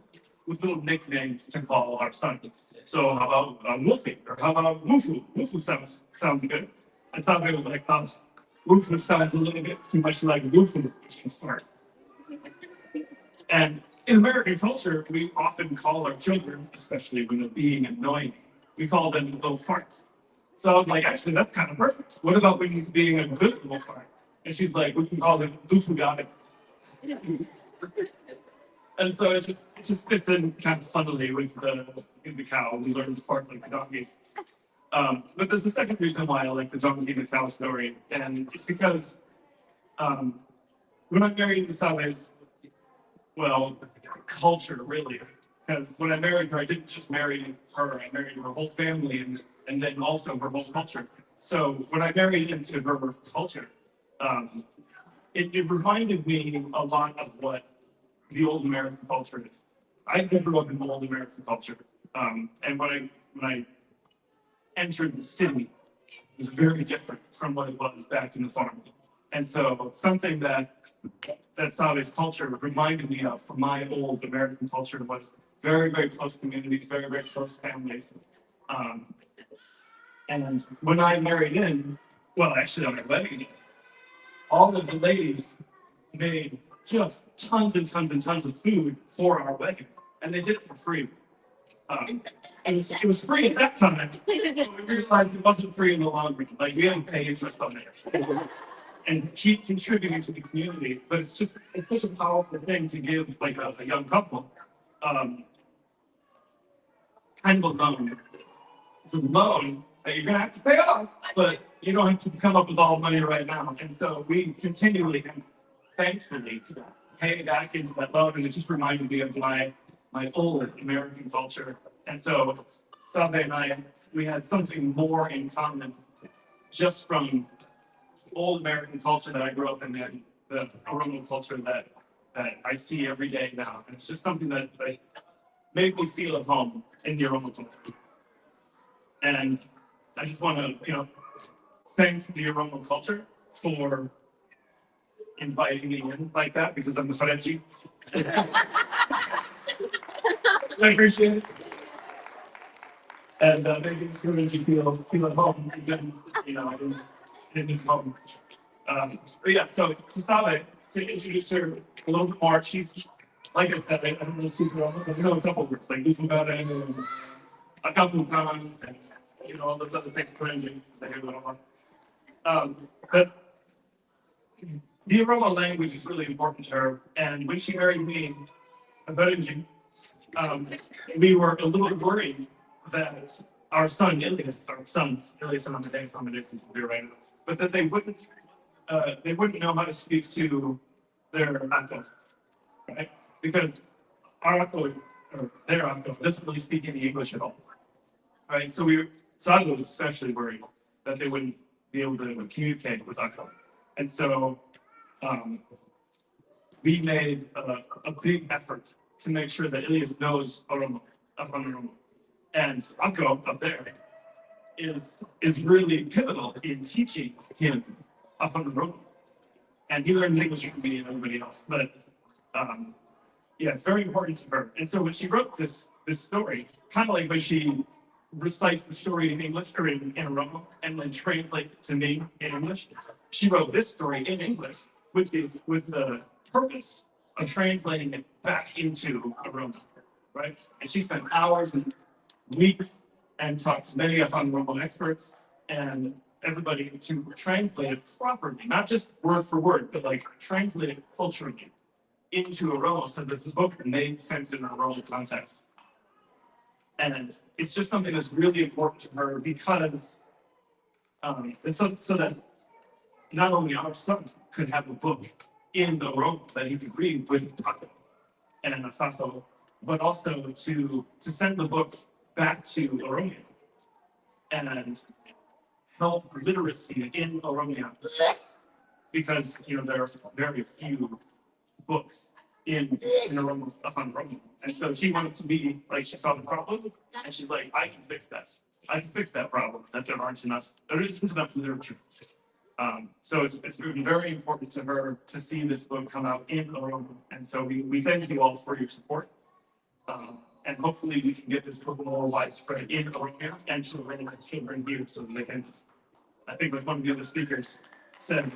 [SPEAKER 3] little nicknames to call our son. So how about Wolfie, or how about Woofoo? Woofoo sounds good. And Saabee was like, Woofoo sounds a little bit too much like Woofoo, which is smart. And in American culture, we often call our children, especially when they're being annoying, we call them little farts. So I was like, actually, that's kind of perfect. What about when he's being a good little fart? And she's like, we can call him Woofoo guy. And so it just fits in kind of funnily with the cow. We learned to fart like the donkeys. But there's a second reason why I like the donkey and the cow story, and it's because when I married the Saabee's, well, culture really, because when I married her, I didn't just marry her, I married her whole family and then also her whole culture. So when I married into her culture, it reminded me a lot of what the old American culture is. I grew up in the old American culture, and when I entered the city, it was very different from what it was back in the farm. And so something that Saabee's culture reminded me of from my old American culture was very, very close communities, very, very close families. And when I married in, well, actually on my wedding, all of the ladies made just tons and tons and tons of food for our wedding, and they did it for free. It was free at that time, but we realized it wasn't free in the long run. Like, we had to pay interest on it and keep contributing to the community. But it's such a powerful thing to give like a young couple kind of a loan. It's a loan that you're gonna have to pay off, but you don't have to come up with all the money right now. And so we continually and thankfully pay back into that loan, and it just reminded me of my old American culture. And so Saabee and I, we had something more in common just from old American culture that I grew up in and the Oromo culture that I see every day now. And it's just something that made me feel at home in the Oromo culture. And I just want to, thank the Oromo culture for inviting me in like that, because I'm a Frenchie. I appreciate it. And maybe it's going to feel at home, even, in this home. But yeah, so to Saabee, to introduce her a little bit more, she's, like I said, I don't know speak Oromo, but I know a couple of words, like Lufugada and Akamukan, and, all those other things Frenchie that I hear a little more. But the Oromo language is really important to her, and when she married me, we were a little worried that our son Ilias, our sons Ilias and Amadeus is here right now, but that they wouldn't know how to speak to their uncle, right? Because our uncle or their uncle doesn't really speak any English at all, right? So Saabee was especially worried that they wouldn't be able to communicate with uncle, and so we made a big effort to make sure that Ilias knows Oromo, Oromo. And Akko up there is really pivotal in teaching him Oromo. And he learns English from me and everybody else. But yeah, it's very important to her. And so when she wrote this story, kind of like when she recites the story in English or in Oromo and then translates it to me in English, she wrote this story in English with the purpose of translating it back into Oromo, right? And she spent hours and weeks and talked to many Oromo experts and everybody to translate it properly, not just word for word, but like translate it culturally into Oromo so that the book made sense in an Oromo context. And it's just something that's really important to her because so that not only our son could have a book in Oromo that he could read with Akko and Akko, but also to send the book back to Oromia and help literacy in Oromia because, there are very few books in Oromo, on Oromo. And so she wanted to be, like, she saw the problem, and she's like, I can fix that. I can fix that problem, that there isn't enough literature. So it's been very important to her to see this book come out in Oromo. And so we thank you all for your support. And hopefully we can get this book more widespread in Oromo and children here so that they can, I think like one of the other speakers said,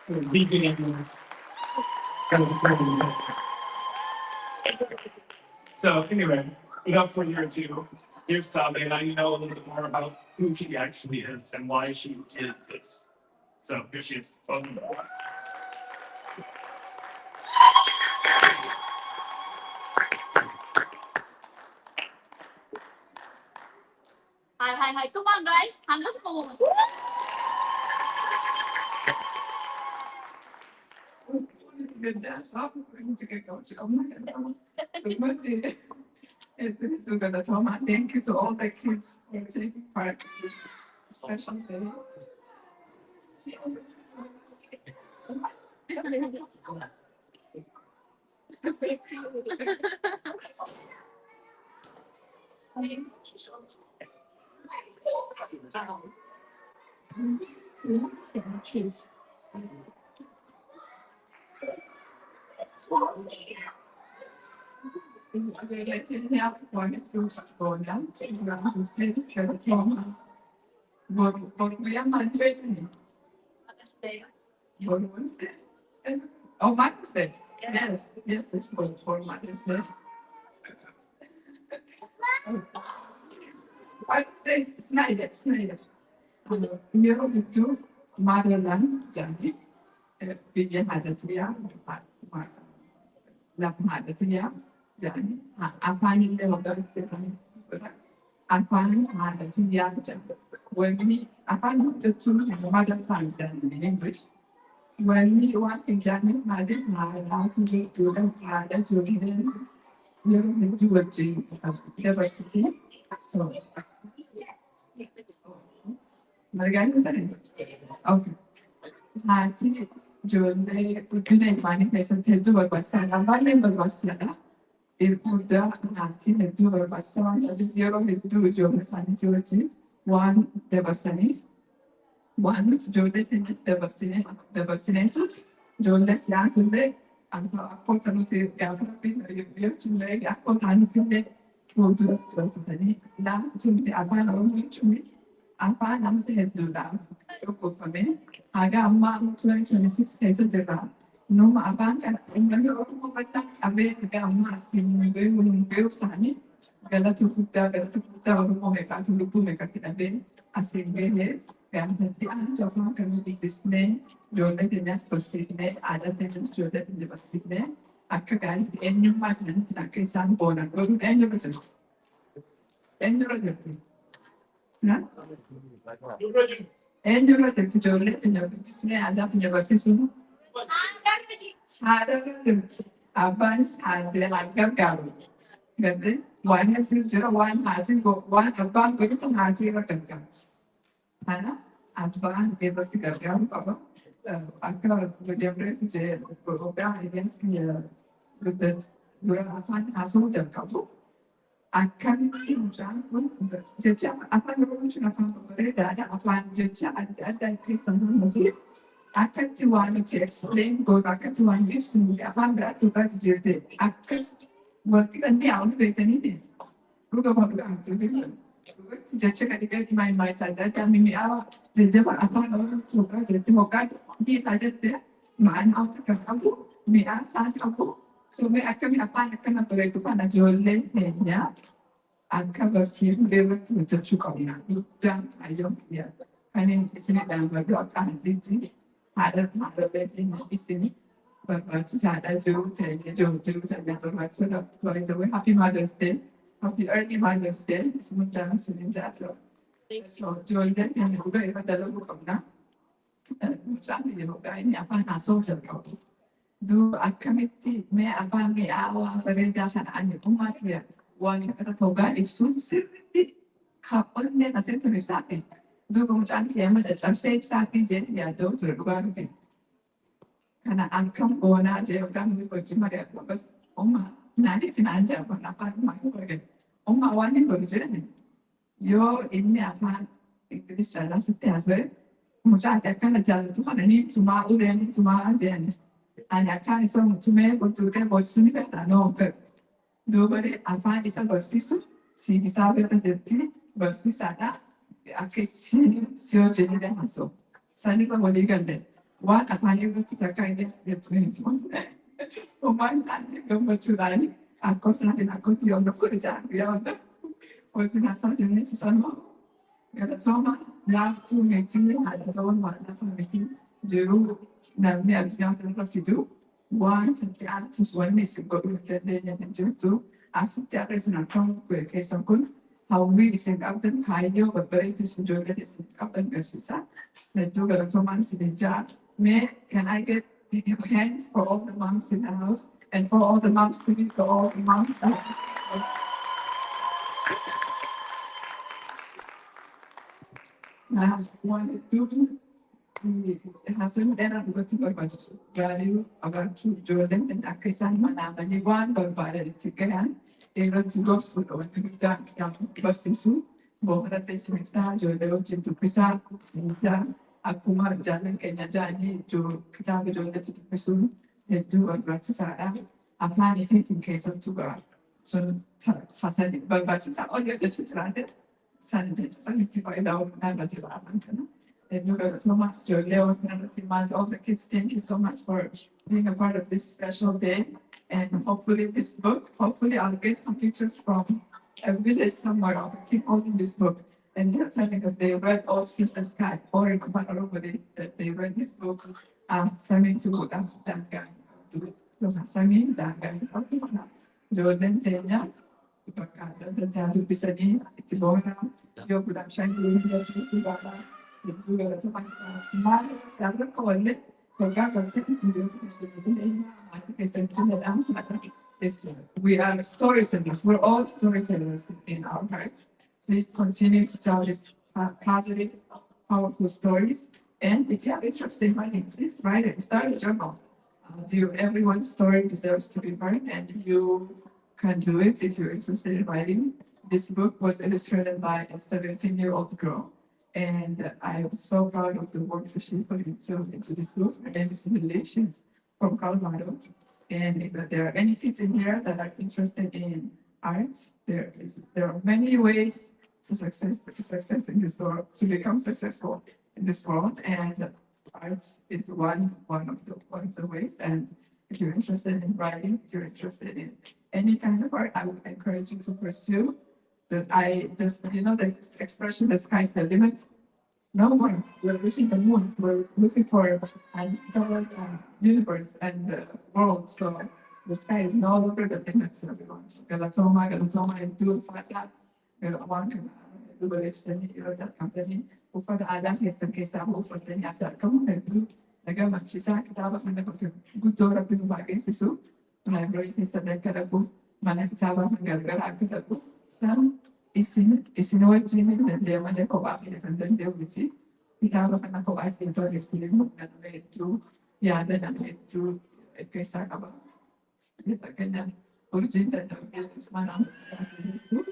[SPEAKER 3] leaving in So anyway, without further ado, here's Saabee. Now you know a little bit more about who she actually is and why she did this. So here she is. Welcome.
[SPEAKER 10] Hi. Come on, guys. Hang us home.
[SPEAKER 11] Good dance off. We're going to get coach. Oh my God. Thank you to all the kids for taking part in this special day. Oh, Mother's Day. Yes, it's good for Mother's Day. Mother's Day is Snyder. You're into motherland, Johnny. Bigyan Hadatria, Love Hadatria, Johnny. Afan in the mother. Afan Hadatria, when we Afan the two mother tongue in English. When we was in Japanese, I did not allow to do the harder to you do a G of diversity. So, Margarita, okay. Hati Jole, Udine manifested to do a person, a valuable person. It would Hati do a person, the Bureau do Joe Sanity, one Devasani. One which Jodette in the vaccinated, Jodette Yatunde, and a portability gathering, you to make a cotan will do it to now to the Avana to me. I find I'm the head do that. For me, I got a man 2026 cases of that. No, my bank and remember also about that. I bet the gammas in Bill Sani, Galata Putta, to look make a bit as in Gay. And at the end of how can be dismayed, Jodette in as perceived, other things Jodette in the perceived, I could guide any person that is unborn and go to any result. Any result. Any result to Jodette in the dismay, adapting the position. Harder result. Advance and the like garden. Then one has to zero one has to go one above going to hardly comes. Hana, Abba, able to get down cover. I can't with your refugees go down against the with the Duran has no couple. I can't see John with the judge. I find a revolution of that. I find the judge at that piece of the I can't do one to explain, go back to one use me. I found that to pass duty. I guess working and be out with anything. Look about the vision. Judge I get my side that time me out. The devil upon all to go to the Mokai. He had there. Man out of the couple. Me ask and couple. So me I come here find a kind of play to find a jewel late yeah. And cover see able to judge you come now. You done I don't care. And in kissing it down my block and did had a bed in kissing. But what's that I do take a joke to never my son up by the way. Happy Mother's Day. Happy early Mother's Day. It's not dancing in that. So join that in the way of the look of now. Exactly, I never had social trouble. Do a committee, may a family hour, but it doesn't and you might hear one at a toga if soon simply couple men a century something. Do much unclear that I'm safe something gently, I don't regard it. Ana angkam bona je kan mi ko cuma dia bas oma nani finanja apa apa mai ko ke oma wani ko je ne yo ini apa English jalan setiap hari mucha akan jalan tu kan ni cuma ulen cuma aja ne ana kan so cuma ko tu ke bos suni beta no ke dua bari apa isa bos sisu si bisa beta jadi bos sada akhir si jadi dah masuk sani ko boleh gande One afaan irratti takka inni asirratti uumaan taa'anii gammachuudhaan akka isaatiin akka itti yommuu fudhachaa guyyaa wanta hojii haasaa jennee cisanuu galatooma laaftuu meetii haadha ta'uun waan lafa meetii jiruu namni addunyaa kanarra fidu waan itti aantus wanni isin godhuu dandeenya hin jirtu asitti har'a isin argamu keessan kun hawwii isin qabdan kaayyoo babbareedduu ijoollee isin qabdan agarsiisa hedduu galatoomaan isin ijaa. Can I get your hands for all the moms in the house and for all the moms to meet for all the moms? I wanted to hasil dan aku tu berbaca value about Jordan dan akisan mana maniwan berbara di cikahan era juga sudah kita bersisu bahwa ada semesta Jordan untuk bisa semesta aku mar jalan kayaknya jadi jo kita berjuang itu pesun itu berbaca saya apa ni fitting case juga so fasa berbaca saya oh dia jadi cerita saya tiba dah nak baca apa kan and you got so much joy Leo and all the kids thank you so much for being a part of this special day and hopefully this book hopefully I'll get some pictures from a village somewhere I'll keep holding this book. And they're telling us they read all Through the Sky, or in Kumarobody, that they read this book, Samii Tuquudhaaf, that guy, Samii, that guy, Jordan Tenya, the Tavu Pisani, Tibora, your production, your Tibara, the Zuga, Mara, Tabra Collet, Forgot we are storytellers, we're all storytellers in our hearts. Please continue to tell these positive, powerful stories. And if you have interest in writing, please write it. Start a journal. Everyone's story deserves to be heard, and you can do it if you're interested in writing. This book was illustrated by a 17-year-old girl, and I am so proud of the work that she put into this book. Her name is Lily. She's from Colorado. And if there are any kids in here that are interested in arts, there are many ways to success in this world, to become successful in this world, and arts is one of the ways. And if you're interested in writing, if you're interested in any kind of art, I would encourage you to pursue the expression, the sky's the limit. No more. We're reaching the moon. We're looking for and discover the universe and the world. So the sky is no longer the limit, everyone. So galatoma, and do fata. One can do the extended that company. Ufada ada kesan kesan ufada asal kamu itu agak macam saya kita apa mana kalau good orang itu bagai sesu library kesan mereka aku mana kita apa gara-gara aku tahu sam isin wajib dan dia mana kau apa dan dia uji kita apa mana kau apa itu ada sini dan itu ya dan itu kesan apa kita kena urgent dan semalam itu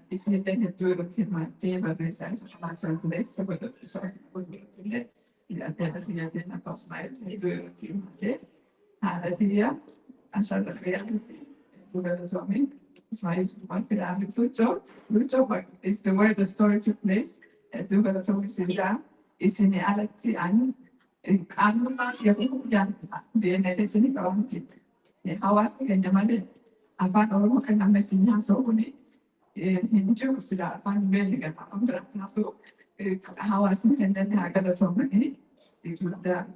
[SPEAKER 11] इसलिए मैंने दो रुपये मारते हैं बगैर size हमारे translate सब ya na pasmaya dua rutin mate ada dia asal saya juga suami saya sempat tidak lucu but it's the way the story took place juga suami sila isini alat si an yang dia nanti sini kalau mungkin awas kayaknya mana apa orang makan nama sini so ini hinju sudah fan beli kan orang masuk hawas mungkin dan agak suami ini itu dah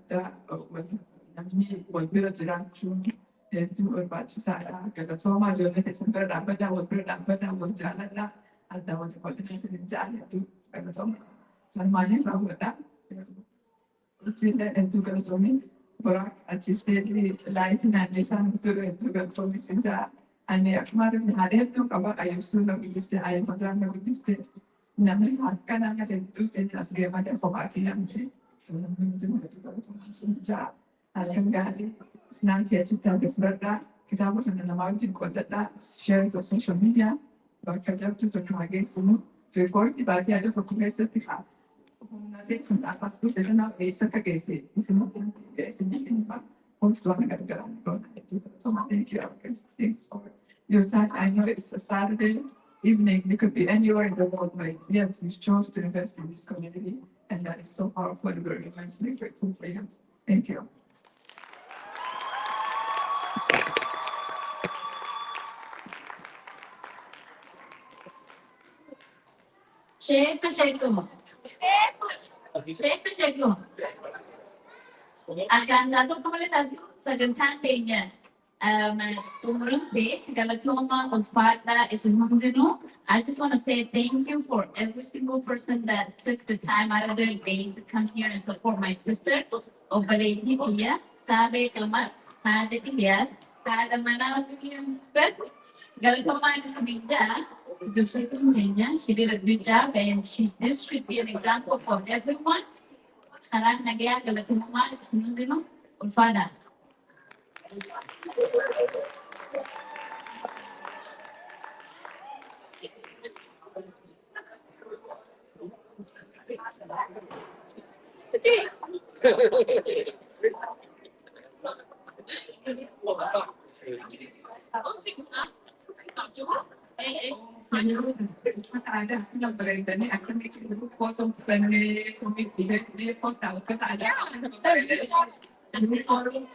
[SPEAKER 11] namanya buat belajar cuma itu berbaca saya kata semua juga sampai dapat jalan lah ada waktu kita jalan itu kata semua dan mana baru ada jadi itu kata semua berak acisnya di lain nanti sana betul itu kata semua senja ane kemarin hari itu kabar ayam sudah begitu ayam padang begitu namanya kan anak itu jadi asal macam format yang itu kata semua senja halkan gaarii snaapii achitti hafe fudhadhaa kitaaba kana namaa wajjin qoodadhaa share of social media bakka jirtu tokko hageessimu riikoortii baatee adda tokko keessatti haa humna teessan xaafas dhufe kanaaf eessa akka geesse isinatti geessine filma homstuwana gargaraan goona jechuudha. So thank you thanks for your time. I know it's a Saturday evening. You could be anywhere in the world, but yes, you chose to invest in this community, and that is so powerful. And we're immensely grateful for you. Thank you.
[SPEAKER 2] Shake. Akan satu kembali satu sagantaan teenya tumurumte galatoma ulfaadha isin hundinuu. I just want to say thank you for every single person that took the time out of their day to come here and support my sister. Obboleettii kiyya Saabee Qamar haadha kiyyaaf haadha manaa William Spett galatomaan isinidha. Dursituun keenya she did a good job and this should be an example for everyone. Karaan nagaya galatomaa isin hundinuu ulfaadha.
[SPEAKER 11] Ada number ini akan bikin foto family committee dia foto ada forum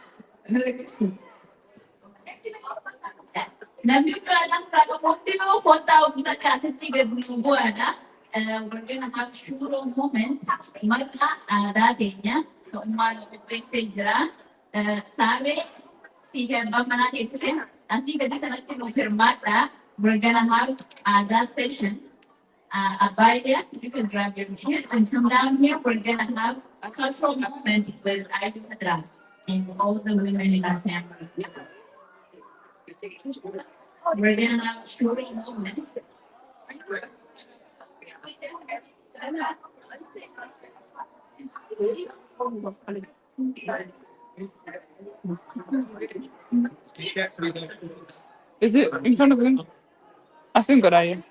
[SPEAKER 2] Namni kadang pramuti no foto kita kasih tiga minggu ada. We're gonna have shuro moment. Maka ada adanya keumat pesta jera. Sabe si Eebba mana itu kan? Nanti kita nanti confirmata. We're gonna have that session. Yes, you can grab your kids and come down here. We're gonna have a cultural moment with Eebba Kitaaba and all the women in our family. We're gonna have short moments.
[SPEAKER 6] Is it in front of him? I think good idea.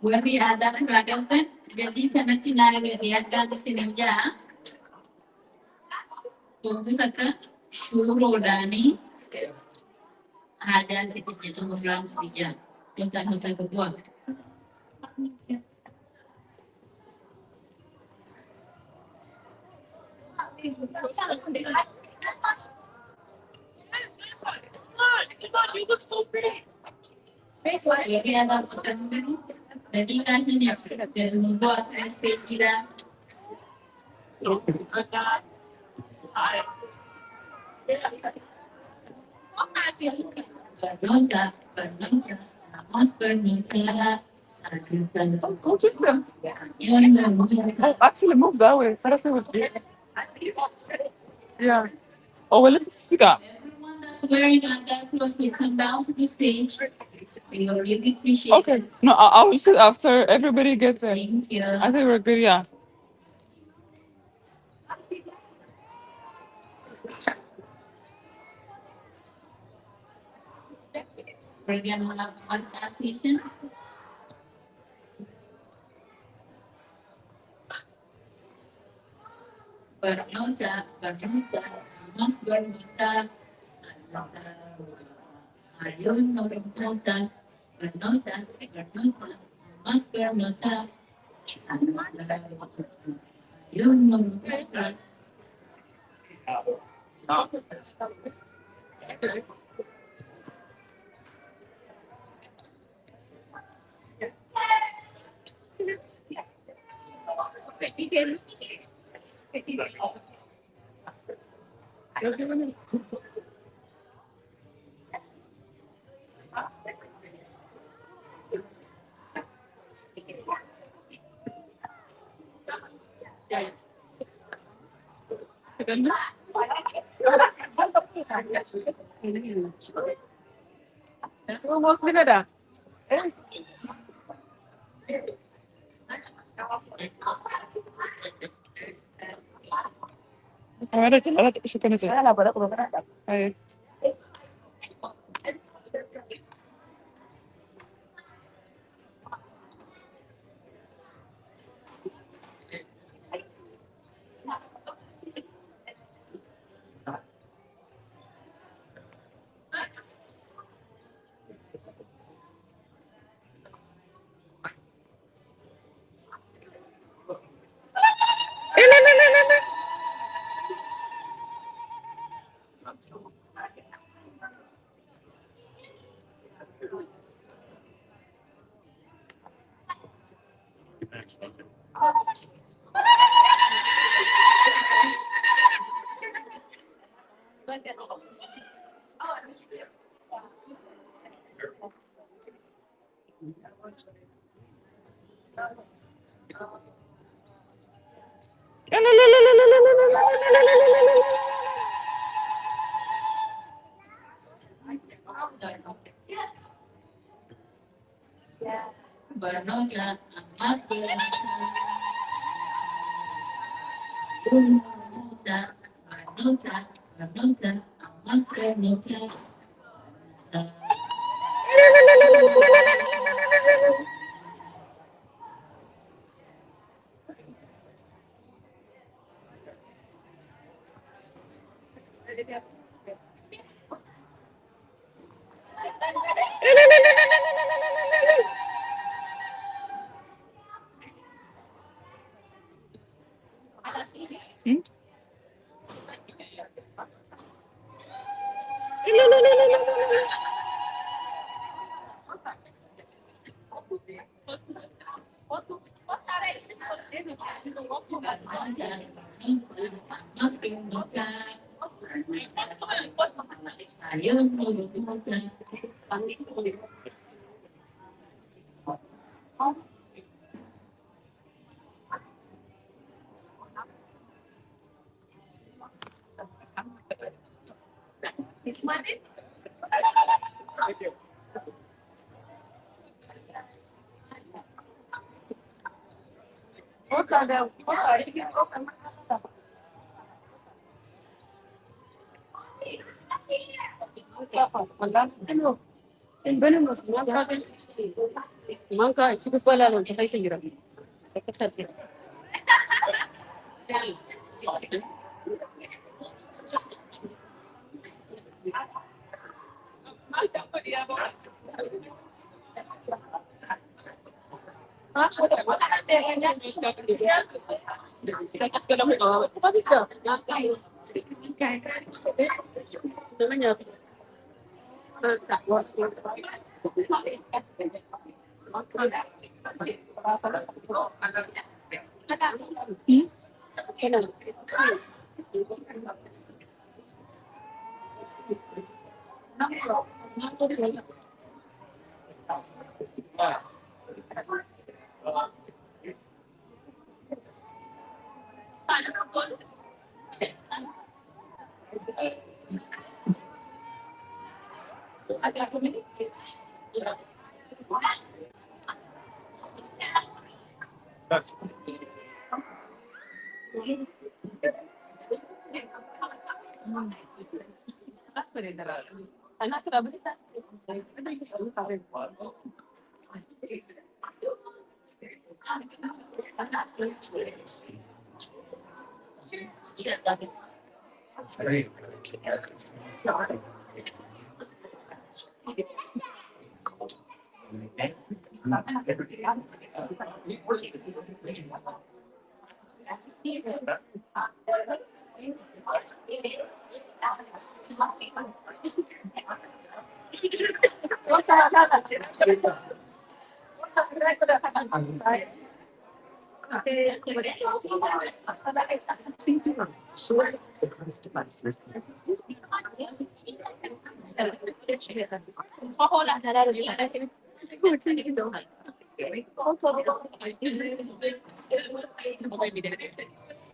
[SPEAKER 2] Wari ada seragaman, jadi nanti nagagayagkan sa sinja. Tunggu saka shuro dani. Ada kita jatuh program saja. Kita kedua. You look so pretty. Jadi ada pertemuan dedikasinya dan membuat stage kita. Bernonta, Mas Bernonta.
[SPEAKER 6] Go check them. Oh, actually move that way. Let us see what it is. Yeah. Oh, well, let's see that.
[SPEAKER 2] Everyone that's wearing that clothes will come down to the stage. We will really appreciate
[SPEAKER 6] Okay.
[SPEAKER 2] it.
[SPEAKER 6] No, I will sit after everybody gets in.
[SPEAKER 2] Thank you.
[SPEAKER 6] I think we're good, yeah.
[SPEAKER 2] We're gonna have one class session. Bernonta, Mas Bernonta. Ayun, Bernonta, Mas Bernonta. Ayun, Bernonta.
[SPEAKER 6] Almost dinner. الكاميرا دي لا تقش كده زي لا بلا ايوه
[SPEAKER 2] Bernota, más Bernota, Bernota, Bernota, más Bernota. Más Bernota. Adiós, Bernota.
[SPEAKER 6] Manca, chico fue la donde está ahí señora.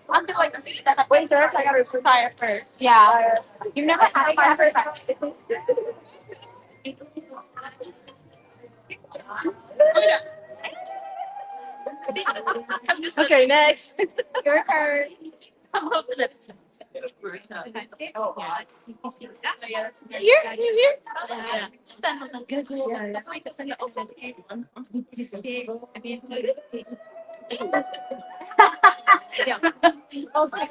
[SPEAKER 10] I'm doing like that. Wait, sir, I gotta retire first. Yeah. You've never had a fire first.
[SPEAKER 6] Okay, next.
[SPEAKER 10] Your turn.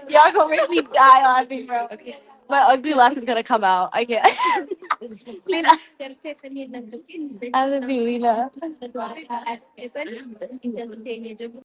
[SPEAKER 6] Y'all gonna make me die laughing, bro. My ugly laugh is gonna come out. I can't. Lina. I love you, Lina.